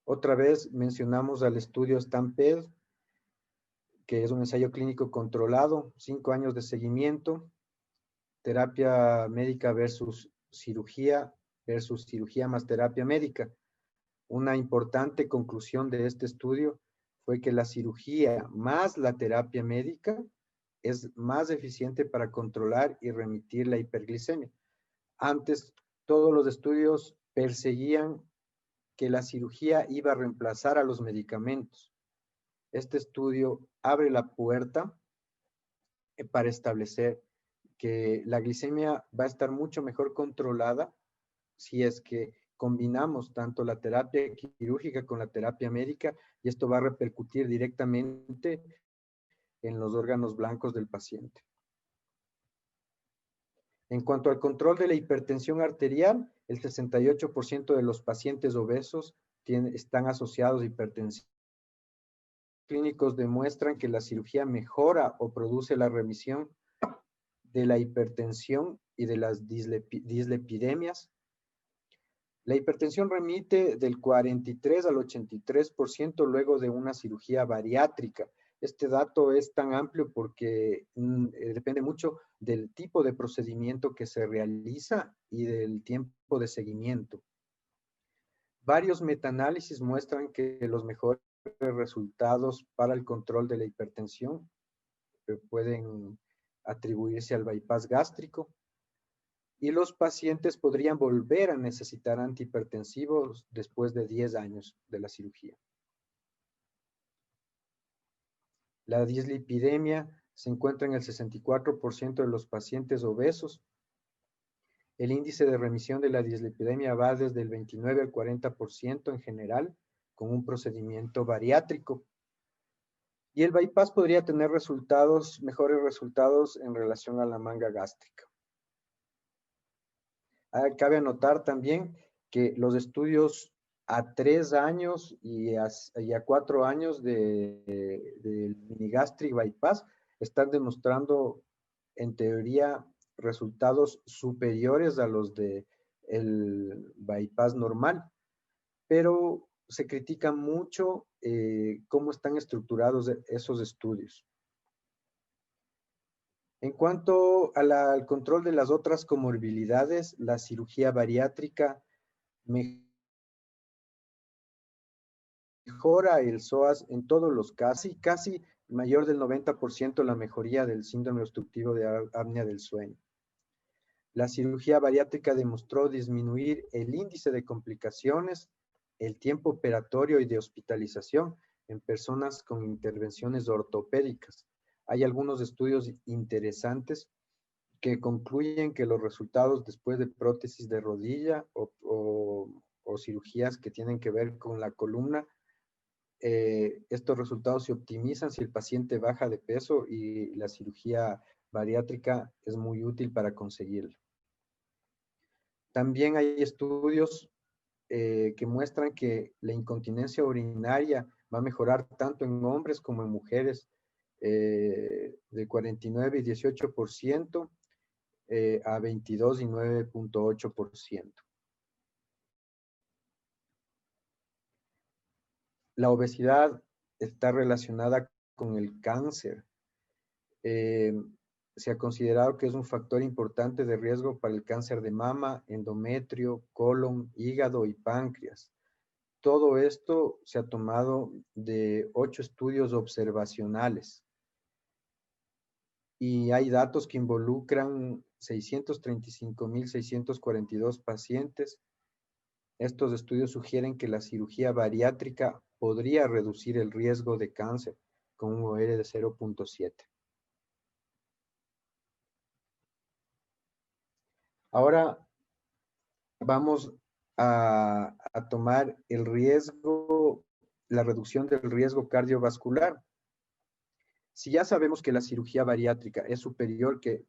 Otra vez mencionamos al estudio STAMPED, que es un ensayo clínico controlado, 5 años de seguimiento, terapia médica versus cirugía más terapia médica. Una importante conclusión de este estudio fue que la cirugía más la terapia médica es más eficiente para controlar y remitir la hiperglicemia. Antes, todos los estudios perseguían que la cirugía iba a reemplazar a los medicamentos. Este estudio abre la puerta para establecer que la glicemia va a estar mucho mejor controlada si es que combinamos tanto la terapia quirúrgica con la terapia médica, y esto va a repercutir directamente en los órganos blancos del paciente. En cuanto al control de la hipertensión arterial, el 68% de los pacientes obesos están asociados a hipertensión. Clínicos demuestran que la cirugía mejora o produce la remisión de la hipertensión y de las dislipidemias. La hipertensión remite del 43 al 83% luego de una cirugía bariátrica. Este dato es tan amplio porque depende mucho del tipo de procedimiento que se realiza y del tiempo de seguimiento. Varios metaanálisis muestran que los mejores resultados para el control de la hipertensión pueden atribuirse al bypass gástrico. y los pacientes podrían volver a necesitar antihipertensivos después de 10 años de la cirugía. La dislipidemia se encuentra en el 64% de los pacientes obesos. El índice de remisión de la dislipidemia va desde el 29 al 40% en general, con un procedimiento bariátrico. Y el bypass podría tener mejores resultados en relación a la manga gástrica. Cabe anotar también que los estudios a 3 años y a 4 años del minigastric bypass están demostrando, en teoría, resultados superiores a los del bypass normal, pero se critica mucho cómo están estructurados esos estudios. En cuanto al control de las otras comorbilidades, la cirugía bariátrica mejora el psoas en todos los casos, casi mayor del 90% la mejoría del síndrome obstructivo de apnea del sueño. La cirugía bariátrica demostró disminuir el índice de complicaciones, el tiempo operatorio y de hospitalización en personas con intervenciones ortopédicas. Hay algunos estudios interesantes que concluyen que los resultados después de prótesis de rodilla o cirugías que tienen que ver con la columna, estos resultados se optimizan si el paciente baja de peso, y la cirugía bariátrica es muy útil para conseguirlo. También hay estudios que muestran que la incontinencia urinaria va a mejorar tanto en hombres como en mujeres, de 49 y 18% a 22 y 9.8%. La obesidad está relacionada con el cáncer. Se ha considerado que es un factor importante de riesgo para el cáncer de mama, endometrio, colon, hígado y páncreas. Todo esto se ha tomado de 8 estudios observacionales. Y hay datos que involucran 635.642 pacientes. Estos estudios sugieren que la cirugía bariátrica podría reducir el riesgo de cáncer con un OR de 0.7. Ahora vamos a tomar el riesgo, la reducción del riesgo cardiovascular. Si ya sabemos que la cirugía bariátrica es superior que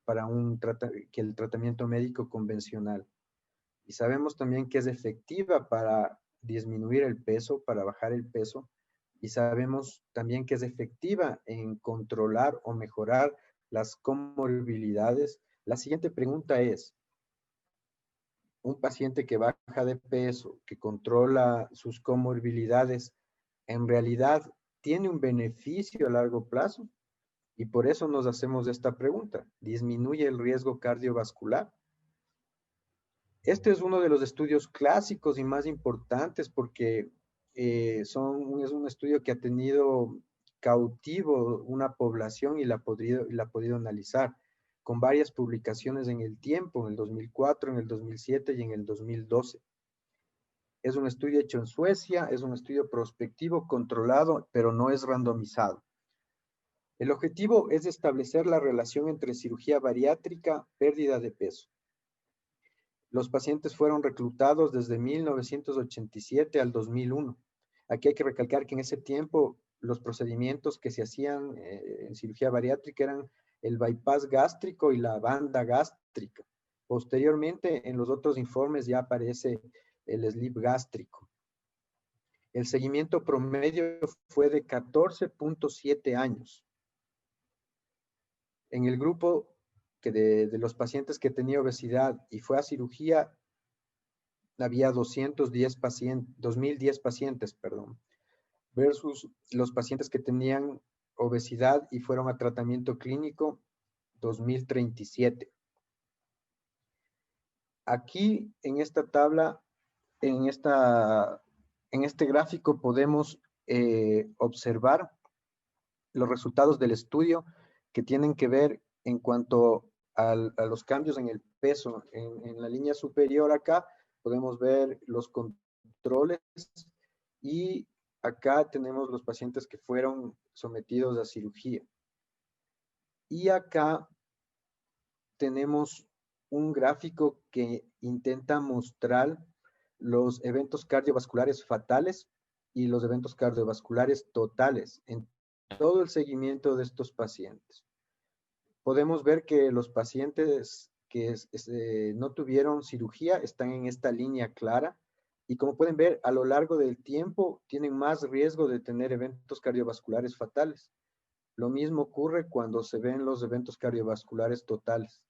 el tratamiento médico convencional, y sabemos también que es efectiva para disminuir el peso, para bajar el peso, y sabemos también que es efectiva en controlar o mejorar las comorbilidades, la siguiente pregunta es: un paciente que baja de peso, que controla sus comorbilidades, ¿en realidad tiene un beneficio a largo plazo? Y por eso nos hacemos esta pregunta: ¿disminuye el riesgo cardiovascular? Este es uno de los estudios clásicos y más importantes porque es un estudio que ha tenido cautivo una población y la ha podido analizar con varias publicaciones en el tiempo, en el 2004, en el 2007 y en el 2012. Es un estudio hecho en Suecia, es un estudio prospectivo, controlado, pero no es randomizado. El objetivo es establecer la relación entre cirugía bariátrica, pérdida de peso. Los pacientes fueron reclutados desde 1987 al 2001. Aquí hay que recalcar que en ese tiempo los procedimientos que se hacían en cirugía bariátrica eran el bypass gástrico y la banda gástrica. Posteriormente, en los otros informes ya aparece el slip gástrico. El seguimiento promedio fue de 14.7 años. En el grupo de los pacientes que tenía obesidad y fue a cirugía, había 2010 pacientes, versus los pacientes que tenían obesidad y fueron a tratamiento clínico, 2037. Aquí en esta tabla, en este gráfico podemos observar los resultados del estudio que tienen que ver en cuanto a los cambios en el peso. En la línea superior acá podemos ver los controles y acá tenemos los pacientes que fueron sometidos a cirugía. Y acá tenemos un gráfico que intenta mostrar los eventos cardiovasculares fatales y los eventos cardiovasculares totales en todo el seguimiento de estos pacientes. Podemos ver que los pacientes que no tuvieron cirugía están en esta línea clara y como pueden ver, a lo largo del tiempo tienen más riesgo de tener eventos cardiovasculares fatales. Lo mismo ocurre cuando se ven los eventos cardiovasculares totales.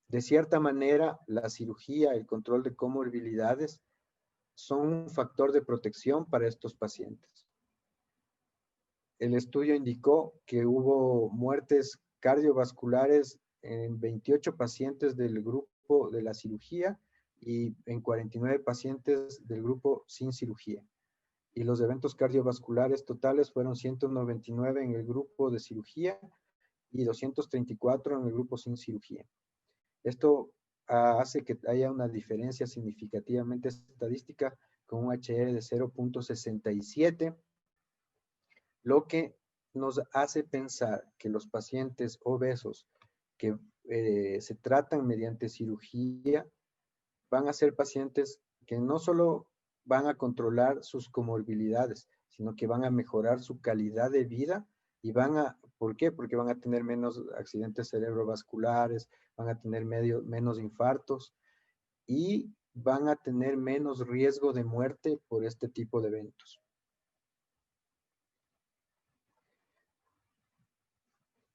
De cierta manera, la cirugía, el control de comorbilidades son un factor de protección para estos pacientes. El estudio indicó que hubo muertes cardiovasculares en 28 pacientes del grupo de la cirugía y en 49 pacientes del grupo sin cirugía. Y los eventos cardiovasculares totales fueron 199 en el grupo de cirugía y 234 en el grupo sin cirugía. Esto hace que haya una diferencia significativamente estadística con un HR de 0.67, lo que nos hace pensar que los pacientes obesos que se tratan mediante cirugía van a ser pacientes que no solo van a controlar sus comorbilidades, sino que van a mejorar su calidad de vida y ¿por qué? Porque van a tener menos accidentes cerebrovasculares, van a tener menos infartos y van a tener menos riesgo de muerte por este tipo de eventos.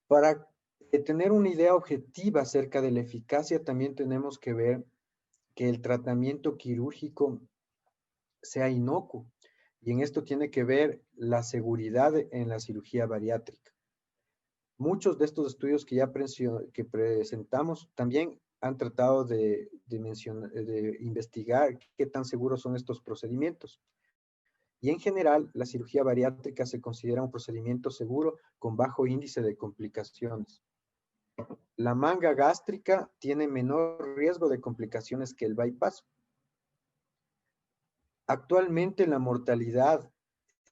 Para tener una idea objetiva acerca de la eficacia, también tenemos que ver que el tratamiento quirúrgico sea inocuo. Y en esto tiene que ver la seguridad en la cirugía bariátrica. Muchos de estos estudios que presentamos también han tratado de investigar qué tan seguros son estos procedimientos. Y en general, la cirugía bariátrica se considera un procedimiento seguro con bajo índice de complicaciones. La manga gástrica tiene menor riesgo de complicaciones que el bypass. Actualmente la mortalidad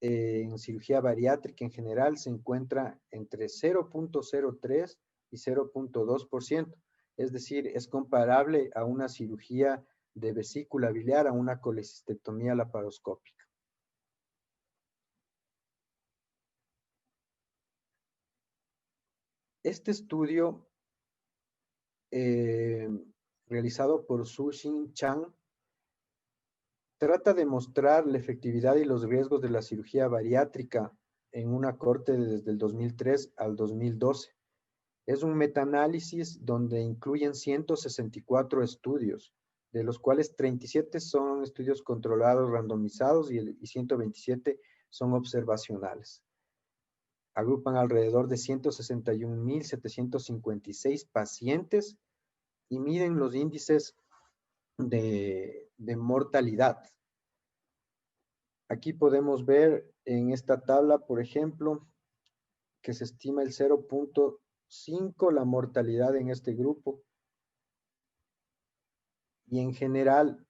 en cirugía bariátrica en general se encuentra entre 0.03 y 0.2%. Es decir, es comparable a una cirugía de vesícula biliar, a una colecistectomía laparoscópica. Este estudio realizado por Su-Shin Chang trata de mostrar la efectividad y los riesgos de la cirugía bariátrica en una corte desde el 2003 al 2012. Es un metaanálisis donde incluyen 164 estudios, de los cuales 37 son estudios controlados randomizados y 127 son observacionales. Agrupan alrededor de 161.756 pacientes y miden los índices de mortalidad. Aquí podemos ver en esta tabla, por ejemplo, que se estima el 0.5 la mortalidad en este grupo. Y en general,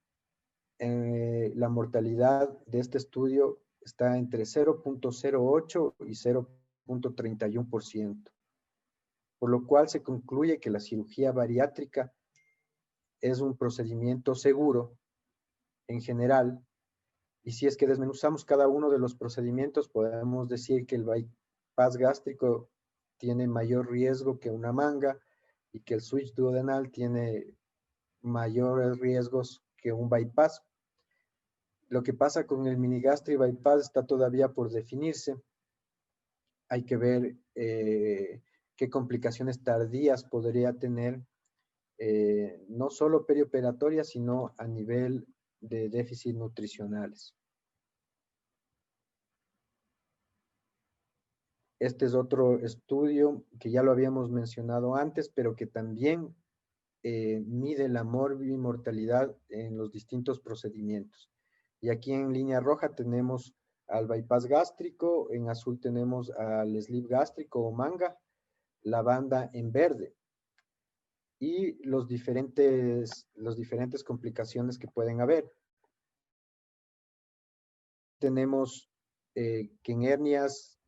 la mortalidad de este estudio está entre 0.08 y 0.31%. Por lo cual se concluye que la cirugía bariátrica es un procedimiento seguro en general. Y si es que desmenuzamos cada uno de los procedimientos, podemos decir que el bypass gástrico tiene mayor riesgo que una manga y que el switch duodenal tiene mayores riesgos que un bypass. Lo que pasa con el minigastri bypass está todavía por definirse. Hay que ver qué complicaciones tardías podría tener, no solo perioperatorias, sino a nivel de déficit nutricionales. Este es otro estudio que ya lo habíamos mencionado antes, pero que también mide la morbimortalidad en los distintos procedimientos. Y aquí en línea roja tenemos al bypass gástrico, en azul tenemos al sleeve gástrico o manga, la banda en verde. y las diferentes complicaciones que pueden haber. Tenemos que en hernias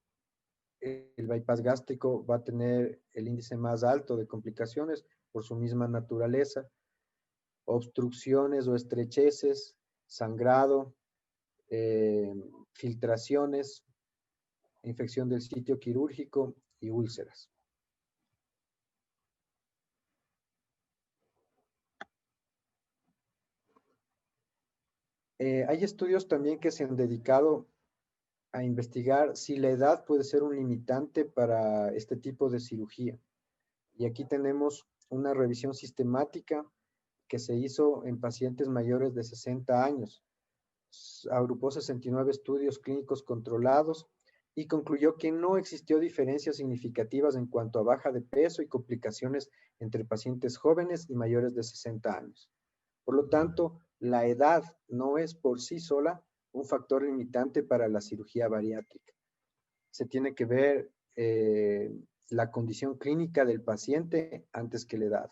el bypass gástrico va a tener el índice más alto de complicaciones por su misma naturaleza, obstrucciones o estrecheces, sangrado, filtraciones, infección del sitio quirúrgico y úlceras. Hay estudios también que se han dedicado a investigar si la edad puede ser un limitante para este tipo de cirugía. Y aquí tenemos una revisión sistemática que se hizo en pacientes mayores de 60 años. Agrupó 69 estudios clínicos controlados y concluyó que no existió diferencias significativas en cuanto a baja de peso y complicaciones entre pacientes jóvenes y mayores de 60 años. Por lo tanto, la edad no es por sí sola un factor limitante para la cirugía bariátrica. Se tiene que ver la condición clínica del paciente antes que la edad.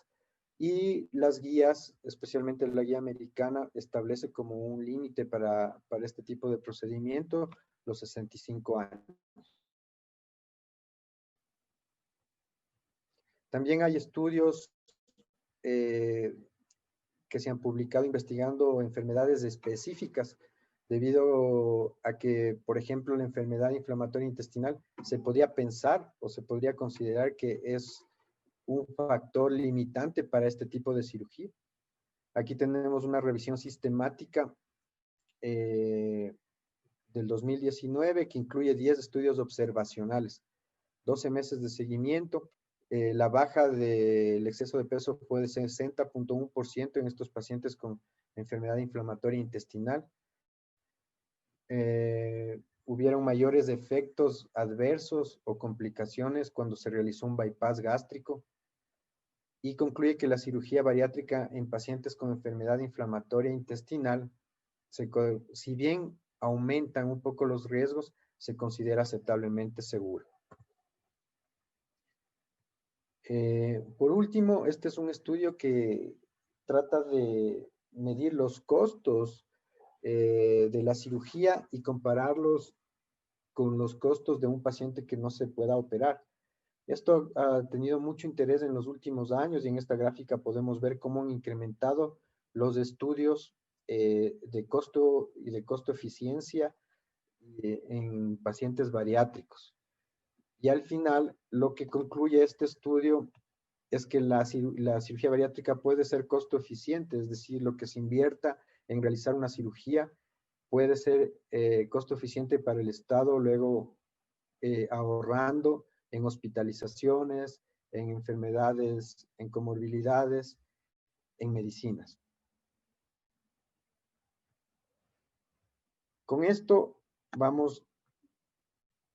Y las guías, especialmente la guía americana, establece como un límite para este tipo de procedimiento los 65 años. También hay estudios que se han publicado investigando enfermedades específicas, debido a que, por ejemplo, la enfermedad inflamatoria intestinal se podía pensar o se podría considerar que es un factor limitante para este tipo de cirugía. Aquí tenemos una revisión sistemática del 2019 que incluye 10 estudios observacionales, 12 meses de seguimiento. La baja del exceso de peso fue de 60.1% en estos pacientes con enfermedad inflamatoria intestinal. Hubieron mayores efectos adversos o complicaciones cuando se realizó un bypass gástrico, y concluye que la cirugía bariátrica en pacientes con enfermedad inflamatoria intestinal, si bien aumentan un poco los riesgos, se considera aceptablemente segura. Por último, este es un estudio que trata de medir los costos de la cirugía y compararlos con los costos de un paciente que no se pueda operar. Esto ha tenido mucho interés en los últimos años y en esta gráfica podemos ver cómo han incrementado los estudios de costo y de costo-eficiencia en pacientes bariátricos. Y al final, lo que concluye este estudio es que la cirugía bariátrica puede ser costo eficiente, es decir, lo que se invierta en realizar una cirugía puede ser costo eficiente para el Estado, luego ahorrando en hospitalizaciones, en enfermedades, en comorbilidades, en medicinas. Con esto vamos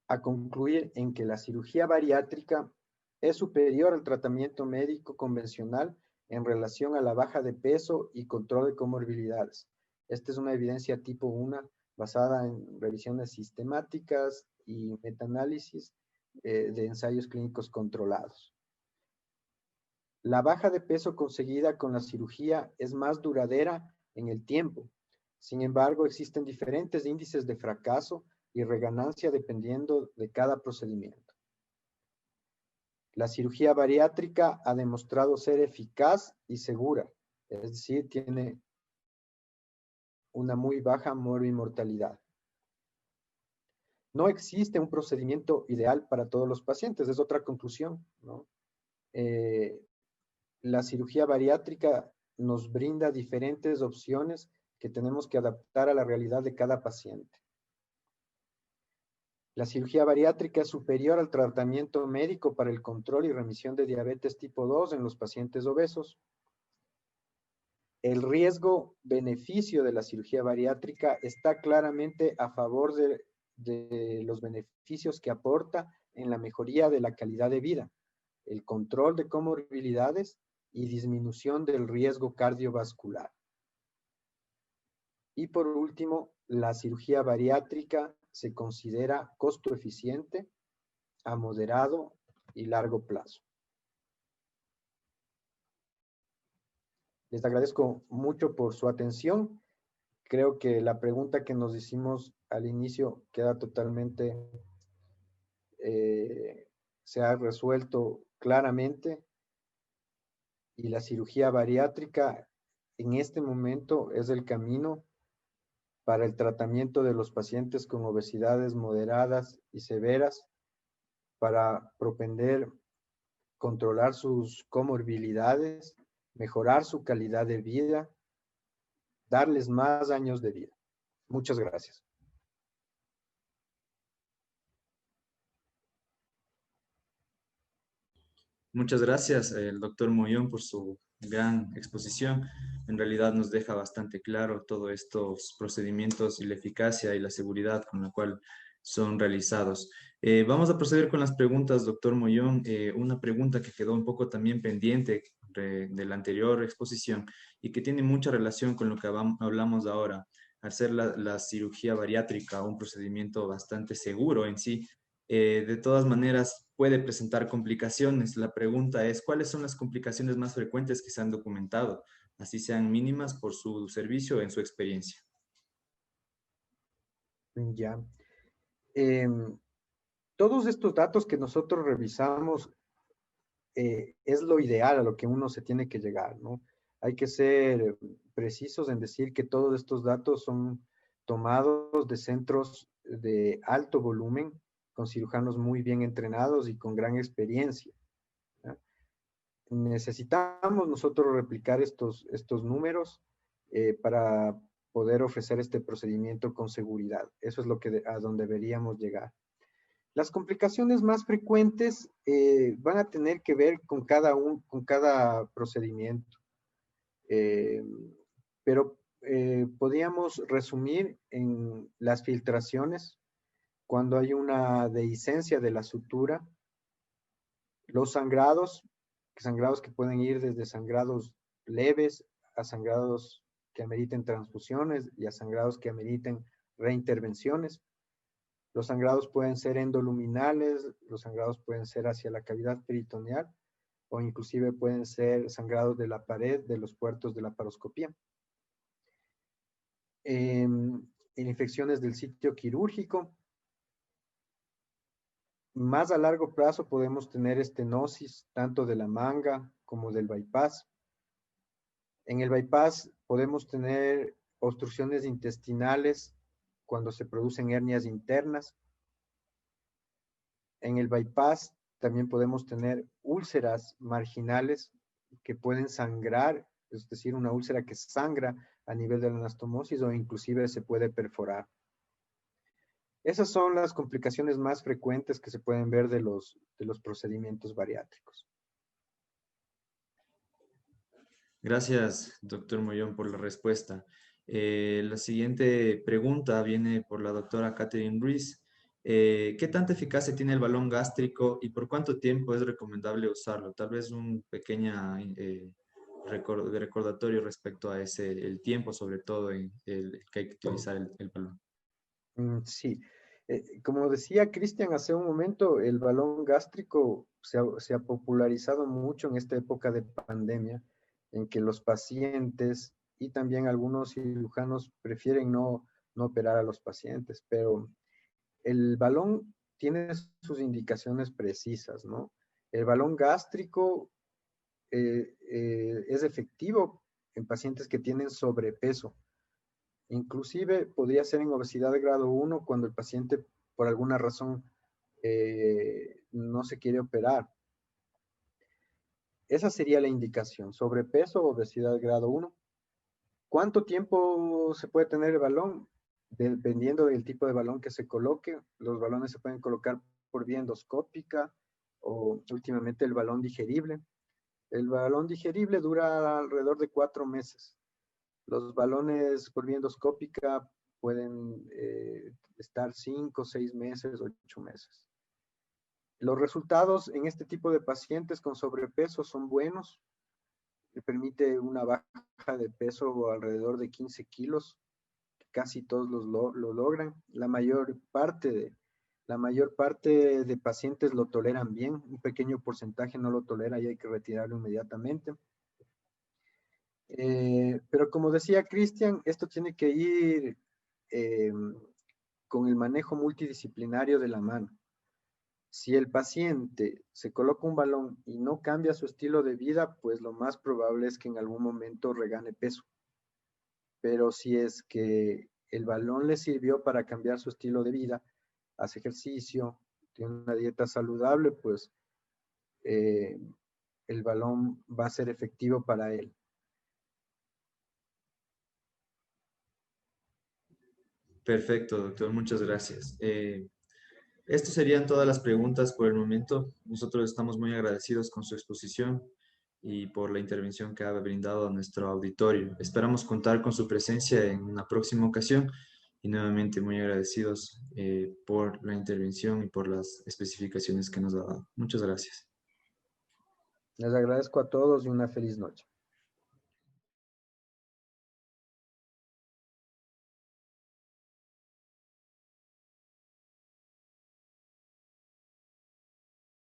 a concluir en que la cirugía bariátrica es superior al tratamiento médico convencional en relación a la baja de peso y control de comorbilidades. Esta es una evidencia tipo 1 basada en revisiones sistemáticas y metaanálisis de ensayos clínicos controlados. La baja de peso conseguida con la cirugía es más duradera en el tiempo. Sin embargo, existen diferentes índices de fracaso y reganancia dependiendo de cada procedimiento. La cirugía bariátrica ha demostrado ser eficaz y segura, es decir, tiene una muy baja morbimortalidad. No existe un procedimiento ideal para todos los pacientes, es otra conclusión, ¿no? La cirugía bariátrica nos brinda diferentes opciones que tenemos que adaptar a la realidad de cada paciente. La cirugía bariátrica es superior al tratamiento médico para el control y remisión de diabetes tipo 2 en los pacientes obesos. El riesgo-beneficio de la cirugía bariátrica está claramente a favor de los beneficios que aporta en la mejoría de la calidad de vida, el control de comorbilidades y disminución del riesgo cardiovascular. Y por último, la cirugía bariátrica se considera costo eficiente a moderado y largo plazo. Les agradezco mucho por su atención. Creo que la pregunta que nos hicimos al inicio queda totalmente, se ha resuelto claramente, y la cirugía bariátrica en este momento es el camino para el tratamiento de los pacientes con obesidades moderadas y severas, para propender controlar sus comorbilidades, mejorar su calidad de vida, darles más años de vida. Muchas gracias. Muchas gracias, el doctor Moyón, por su gran exposición. En realidad nos deja bastante claro todos estos procedimientos y la eficacia y la seguridad con la cual son realizados. Vamos a proceder con las preguntas, doctor Moyón. Una pregunta que quedó un poco también pendiente de la anterior exposición y que tiene mucha relación con lo que hablamos ahora. Al ser la cirugía bariátrica un procedimiento bastante seguro en sí, de todas maneras puede presentar complicaciones. La pregunta es, ¿cuáles son las complicaciones más frecuentes que se han documentado, así sean mínimas por su servicio en su experiencia? Ya. Todos estos datos que nosotros revisamos, es lo ideal a lo que uno se tiene que llegar, ¿no? Hay que ser precisos en decir que todos estos datos son tomados de centros de alto volumen, con cirujanos muy bien entrenados y con gran experiencia, ¿ya? Necesitamos nosotros replicar estos números, para poder ofrecer este procedimiento con seguridad. Eso es lo que a donde deberíamos llegar. Las complicaciones más frecuentes, van a tener que ver con cada procedimiento. Eh, pero podríamos resumir en las filtraciones, cuando hay una dehiscencia de la sutura, los sangrados que pueden ir desde sangrados leves a sangrados que ameriten transfusiones y a sangrados que ameriten reintervenciones. Los sangrados pueden ser endoluminales, los sangrados pueden ser hacia la cavidad peritoneal, o inclusive pueden ser sangrados de la pared de los puertos de la paroscopía. En infecciones del sitio quirúrgico, más a largo plazo podemos tener estenosis tanto de la manga como del bypass. En el bypass podemos tener obstrucciones intestinales cuando se producen hernias internas. En el bypass también podemos tener úlceras marginales que pueden sangrar, es decir, una úlcera que sangra a nivel de la anastomosis, o inclusive se puede perforar. Esas son las complicaciones más frecuentes que se pueden ver de los procedimientos bariátricos. Gracias, doctor Moyón, por la respuesta. La siguiente pregunta viene por la doctora Catherine Ruiz. ¿Qué tanta eficacia tiene el balón gástrico y por cuánto tiempo es recomendable usarlo? Tal vez un pequeño recordatorio respecto a el tiempo, sobre todo en el que hay que utilizar el balón. Sí, como decía Cristian hace un momento, el balón gástrico se ha popularizado mucho en esta época de pandemia, en que los pacientes y también algunos cirujanos prefieren no operar a los pacientes, pero el balón tiene sus indicaciones precisas, ¿no? El balón gástrico es efectivo en pacientes que tienen sobrepeso. Inclusive podría ser en obesidad de grado 1 cuando el paciente por alguna razón no se quiere operar. Esa sería la indicación: sobrepeso, obesidad de grado 1. ¿Cuánto tiempo se puede tener el balón? Dependiendo del tipo de balón que se coloque. Los balones se pueden colocar por vía endoscópica o últimamente el balón digerible. El balón digerible dura alrededor de 4 meses. Los balones por vía endoscópica pueden estar 5, 6 meses, 8 meses. Los resultados en este tipo de pacientes con sobrepeso son buenos. Le permite una baja de peso alrededor de 15 kilos. Casi todos lo logran. La mayor parte de pacientes lo toleran bien. Un pequeño porcentaje no lo tolera y hay que retirarlo inmediatamente. Pero como decía Cristian, esto tiene que ir con el manejo multidisciplinario de la mano. Si el paciente se coloca un balón y no cambia su estilo de vida, pues lo más probable es que en algún momento regane peso. Pero si es que el balón le sirvió para cambiar su estilo de vida, hace ejercicio, tiene una dieta saludable, pues el balón va a ser efectivo para él. Perfecto, doctor, muchas gracias. Estas serían todas las preguntas por el momento. Nosotros estamos muy agradecidos con su exposición y por la intervención que ha brindado a nuestro auditorio. Esperamos contar con su presencia en una próxima ocasión y nuevamente muy agradecidos por la intervención y por las especificaciones que nos ha dado. Muchas gracias. Les agradezco a todos y una feliz noche.